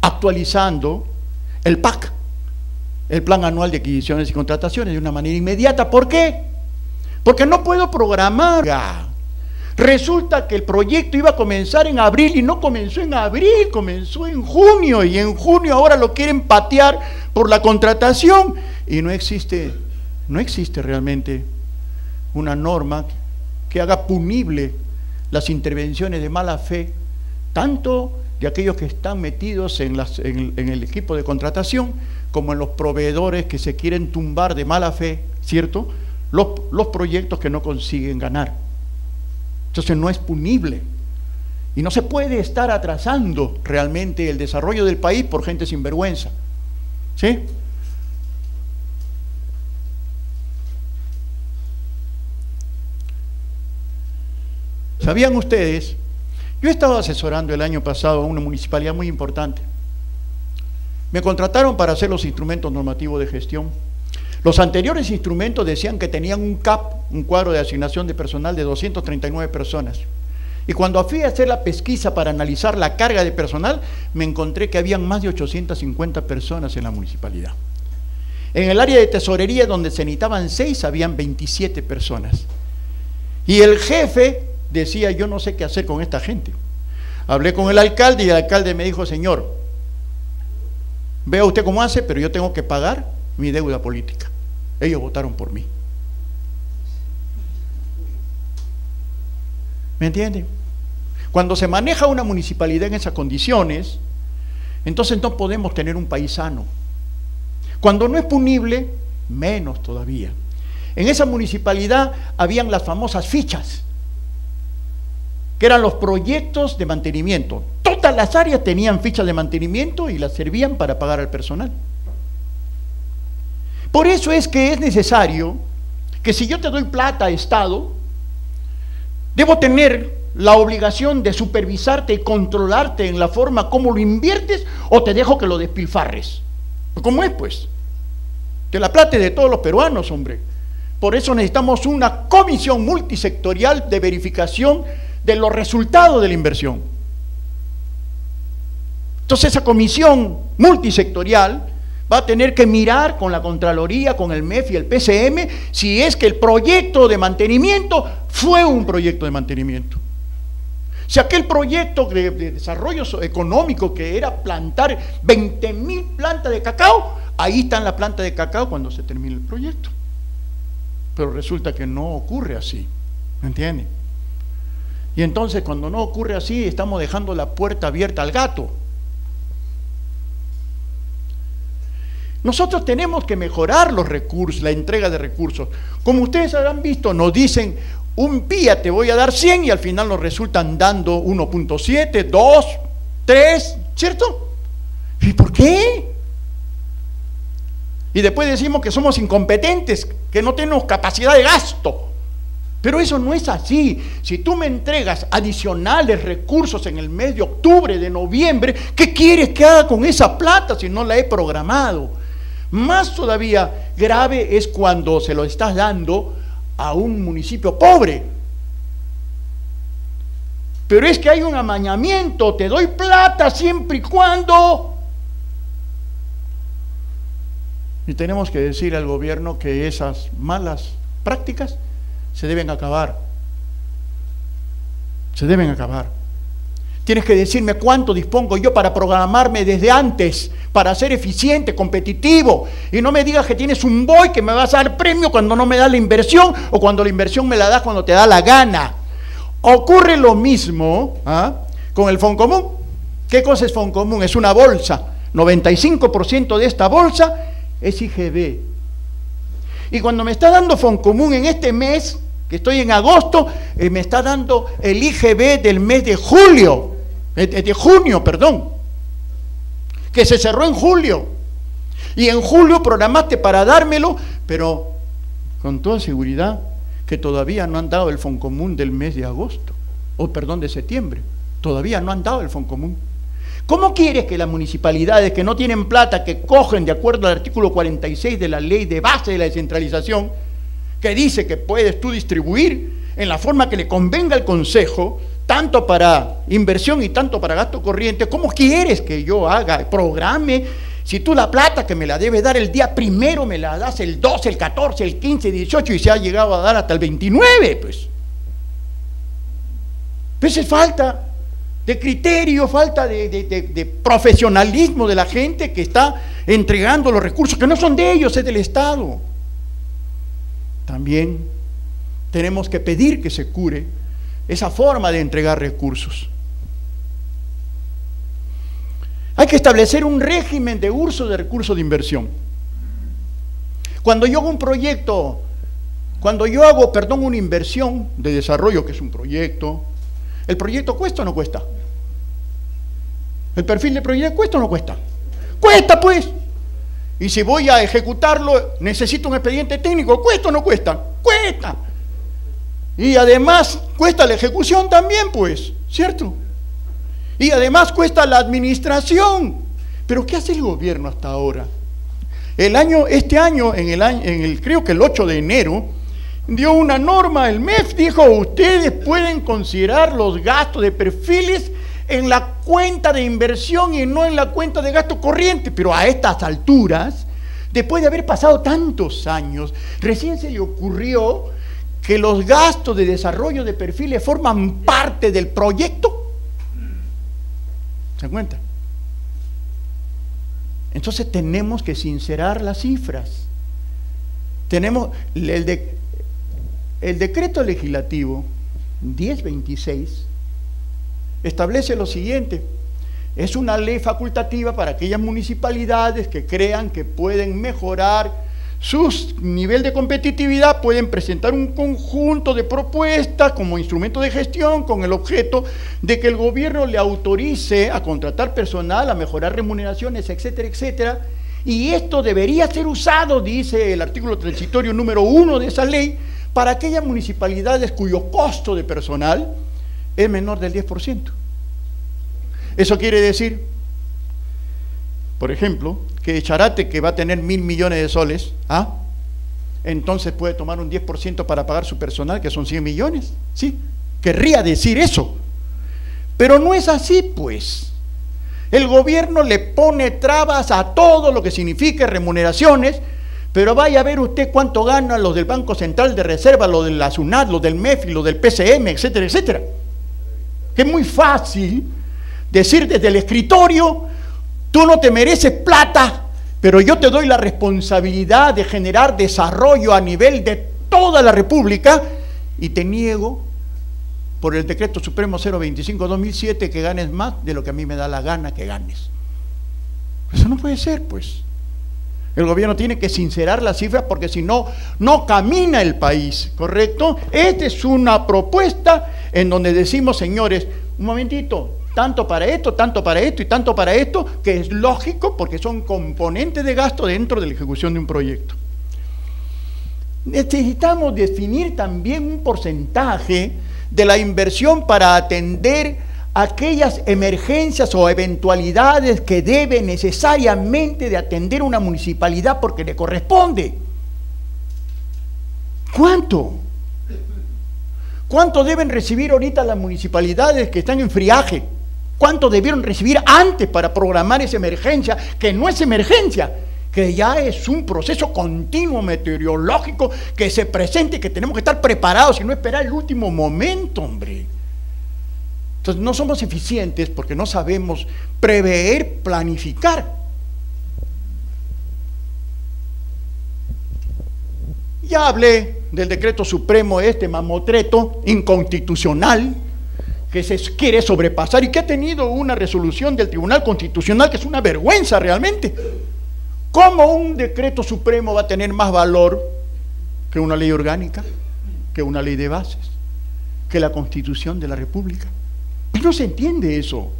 actualizando el PAC, el plan anual de adquisiciones y contrataciones, de una manera inmediata. ¿Por qué? Porque no puedo programar. Resulta que el proyecto iba a comenzar en abril y no comenzó en abril, comenzó en junio, y en junio ahora lo quieren patear por la contratación, y no existe realmente una norma que haga punible las intervenciones de mala fe, tanto de aquellos que están metidos en el equipo de contratación, como en los proveedores que se quieren tumbar de mala fe, ¿cierto?, los proyectos que no consiguen ganar. Entonces no es punible. Y no se puede estar atrasando realmente el desarrollo del país por gente sinvergüenza. ¿Sí? ¿Sabían ustedes? Yo estaba asesorando el año pasado a una municipalidad muy importante. Me contrataron para hacer los instrumentos normativos de gestión. Los anteriores instrumentos decían que tenían un CAP, un cuadro de asignación de personal de 239 personas. Y cuando fui a hacer la pesquisa para analizar la carga de personal, me encontré que habían más de 850 personas en la municipalidad. En el área de tesorería, donde se necesitaban 6, habían 27 personas. Y el jefe decía: yo no sé qué hacer con esta gente. Hablé con el alcalde y el alcalde me dijo: señor, vea usted cómo hace, pero yo tengo que pagar mi deuda política. Ellos votaron por mí. ¿Me entiende? Cuando se maneja una municipalidad en esas condiciones, entonces no podemos tener un país sano. Cuando no es punible, menos todavía. En esa municipalidad habían las famosas fichas, que eran los proyectos de mantenimiento. Todas las áreas tenían fichas de mantenimiento y las servían para pagar al personal. Por eso es que es necesario que, si yo te doy plata, Estado, debo tener la obligación de supervisarte y controlarte en la forma como lo inviertes, o te dejo que lo despilfarres. ¿Cómo es, pues? Que la plata es de todos los peruanos, hombre. Por eso necesitamos una comisión multisectorial de verificación de los resultados de la inversión. Entonces esa comisión multisectorial va a tener que mirar con la Contraloría, con el MEF y el PCM, si es que el proyecto de mantenimiento fue un proyecto de mantenimiento. Si aquel proyecto de desarrollo económico, que era plantar 20.000 plantas de cacao, ahí están las plantas de cacao cuando se termine el proyecto. Pero resulta que no ocurre así, ¿me entiende? Y entonces, cuando no ocurre así, estamos dejando la puerta abierta al gato. Nosotros tenemos que mejorar los recursos, la entrega de recursos. Como ustedes habrán visto, nos dicen: un día te voy a dar 100, y al final nos resultan dando 1.7, 2, 3, ¿cierto? ¿Y por qué? Y después decimos que somos incompetentes, que no tenemos capacidad de gasto. Pero eso no es así. Si tú me entregas adicionales recursos en el mes de octubre, de noviembre, ¿qué quieres que haga con esa plata si no la he programado? Más todavía grave es cuando se lo estás dando a un municipio pobre. Pero es que hay un amañamiento, te doy plata siempre y cuando... Y tenemos que decir al gobierno que esas malas prácticas se deben acabar. Se deben acabar. Tienes que decirme cuánto dispongo yo para programarme desde antes, para ser eficiente, competitivo. Y no me digas que tienes un boy que me vas a dar premio cuando no me das la inversión, o cuando la inversión me la das cuando te da la gana. Ocurre lo mismo con el Foncomún. ¿Qué cosa es Foncomún? Es una bolsa. 95% de esta bolsa es IGB. Y cuando me está dando Foncomún en este mes, que estoy en agosto, me está dando el IGB del mes de julio, de junio, perdón, que se cerró en julio. Y en julio programaste para dármelo, pero con toda seguridad que todavía no han dado el Foncomún del mes de agosto, o perdón, de septiembre. Todavía no han dado el Foncomún. ¿Cómo quieres que las municipalidades que no tienen plata, que cogen de acuerdo al artículo 46 de la ley de base de la descentralización, que dice que puedes tú distribuir en la forma que le convenga al Consejo, tanto para inversión y tanto para gasto corriente, cómo quieres que yo haga, programe? Si tú la plata que me la debes dar el día primero, me la das el 12, el 14, el 15, el 18 y se ha llegado a dar hasta el 29, pues. Pues es falta de criterio, falta de profesionalismo de la gente que está entregando los recursos, que no son de ellos, es del Estado. También tenemos que pedir que se cure esa forma de entregar recursos. Hay que establecer un régimen de uso de recursos de inversión. Cuando yo hago un proyecto, una inversión de desarrollo, que es un proyecto, ¿el proyecto cuesta o no cuesta? ¿El perfil de proyecto cuesta o no cuesta? ¡Cuesta, pues! Y si voy a ejecutarlo, necesito un expediente técnico, ¿cuesta o no cuesta? ¡Cuesta! Y además cuesta la ejecución también, pues, ¿cierto? Y además cuesta la administración. ¿Pero qué hace el gobierno hasta ahora? Este año, creo que el 8 de enero, dio una norma, el MEF dijo, ustedes pueden considerar los gastos de perfiles en la cuenta de inversión y no en la cuenta de gasto corriente. Pero a estas alturas, después de haber pasado tantos años, recién se le ocurrió que los gastos de desarrollo de perfiles forman parte del proyecto. ¿Se dan cuenta? Entonces tenemos que sincerar las cifras. Tenemos el decreto legislativo 1026 establece lo siguiente: es una ley facultativa para aquellas municipalidades que crean que pueden mejorar su nivel de competitividad, pueden presentar un conjunto de propuestas como instrumento de gestión con el objeto de que el gobierno le autorice a contratar personal, a mejorar remuneraciones, etcétera, etcétera. Y esto debería ser usado, dice el artículo transitorio número 1 de esa ley, para aquellas municipalidades cuyo costo de personal es menor del 10%. Eso quiere decir, por ejemplo, que Charate, que va a tener 1.000 millones de soles, entonces puede tomar un 10% para pagar su personal, que son 100 millones. Sí, querría decir eso. Pero no es así, pues. El gobierno le pone trabas a todo lo que significa remuneraciones, pero vaya a ver usted cuánto ganan los del Banco Central de Reserva, los de la SUNAT, los del MEF y los del PCM, etcétera, etcétera. Es muy fácil decir desde el escritorio: tú no te mereces plata, pero yo te doy la responsabilidad de generar desarrollo a nivel de toda la República y te niego por el Decreto Supremo 025/2007 que ganes más de lo que a mí me da la gana que ganes. Eso no puede ser, pues. El gobierno tiene que sincerar las cifras porque si no, no camina el país, ¿correcto? Esta es una propuesta en donde decimos, señores, un momentito, tanto para esto, tanto para esto y tanto para esto, que es lógico porque son componentes de gasto dentro de la ejecución de un proyecto. Necesitamos definir también un porcentaje de la inversión para atender aquellas emergencias o eventualidades que debe necesariamente de atender una municipalidad porque le corresponde. ¿Cuánto? ¿Cuánto deben recibir ahorita las municipalidades que están en friaje? ¿Cuánto debieron recibir antes para programar esa emergencia? Que no es emergencia, que ya es un proceso continuo meteorológico que se presenta y que tenemos que estar preparados y no esperar el último momento, hombre. Entonces no somos eficientes porque no sabemos prever, planificar. Ya hablé del decreto supremo mamotreto, inconstitucional, que se quiere sobrepasar y que ha tenido una resolución del Tribunal Constitucional que es una vergüenza realmente. ¿Cómo un decreto supremo va a tener más valor que una ley orgánica, que una ley de bases, que la Constitución de la República? Y no se entiende eso.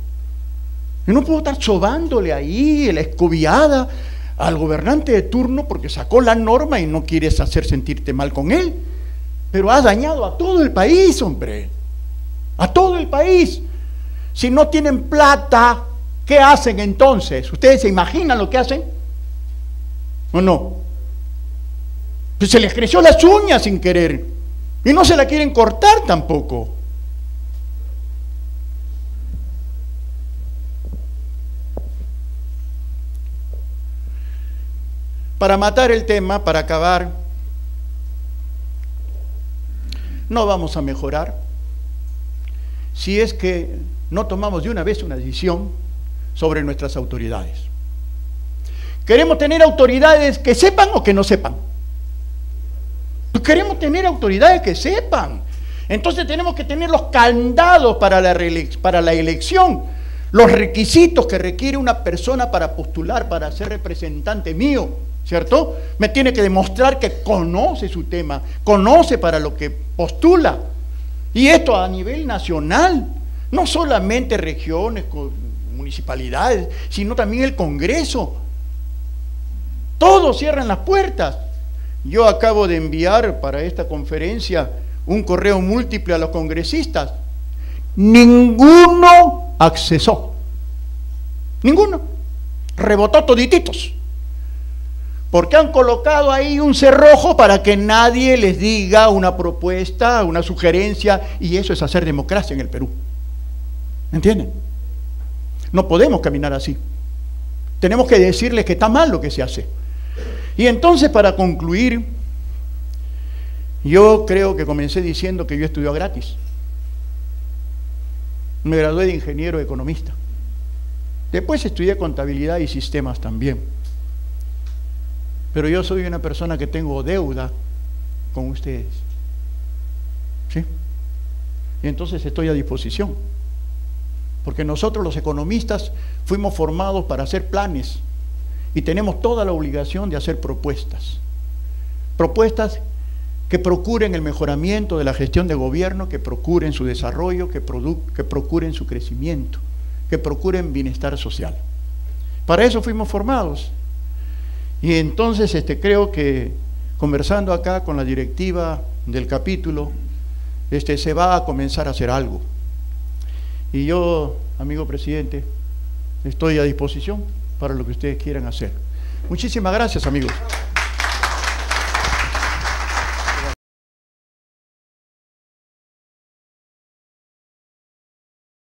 Yo no puedo estar sobándole ahí la escobiada al gobernante de turno porque sacó la norma y no quieres hacer sentirte mal con él, pero has dañado a todo el país, hombre, a todo el país. Si no tienen plata, ¿qué hacen entonces? ¿Ustedes se imaginan lo que hacen? ¿O no? Pues se les creció las uñas sin querer y no se la quieren cortar tampoco. Para matar el tema, para acabar, no vamos a mejorar si es que no tomamos de una vez una decisión sobre nuestras autoridades. ¿Queremos tener autoridades que sepan o que no sepan? Queremos tener autoridades que sepan. Entonces tenemos que tener los candados para la elección, los requisitos que requiere una persona para postular, para ser representante mío. ¿Cierto? Me tiene que demostrar que conoce su tema, conoce para lo que postula. Y esto a nivel nacional, no solamente regiones, municipalidades, sino también el Congreso. Todos cierran las puertas. Yo acabo de enviar para esta conferencia un correo múltiple a los congresistas. Ninguno accesó. Ninguno. Rebotó todititos. Porque han colocado ahí un cerrojo para que nadie les diga una propuesta, una sugerencia, y eso es hacer democracia en el Perú. ¿Entienden? No podemos caminar así. Tenemos que decirles que está mal lo que se hace. Y entonces, para concluir, yo creo que comencé diciendo que yo estudié gratis. Me gradué de ingeniero economista. Después estudié contabilidad y sistemas también. Pero yo soy una persona que tengo deuda con ustedes. ¿Sí? Y entonces estoy a disposición. Porque nosotros los economistas fuimos formados para hacer planes y tenemos toda la obligación de hacer propuestas. Propuestas que procuren el mejoramiento de la gestión de gobierno, que procuren su desarrollo, que procuren su crecimiento, que procuren bienestar social. Para eso fuimos formados. Y entonces creo que conversando acá con la directiva del capítulo, se va a comenzar a hacer algo. Y yo, amigo presidente, estoy a disposición para lo que ustedes quieran hacer. Muchísimas gracias, amigos.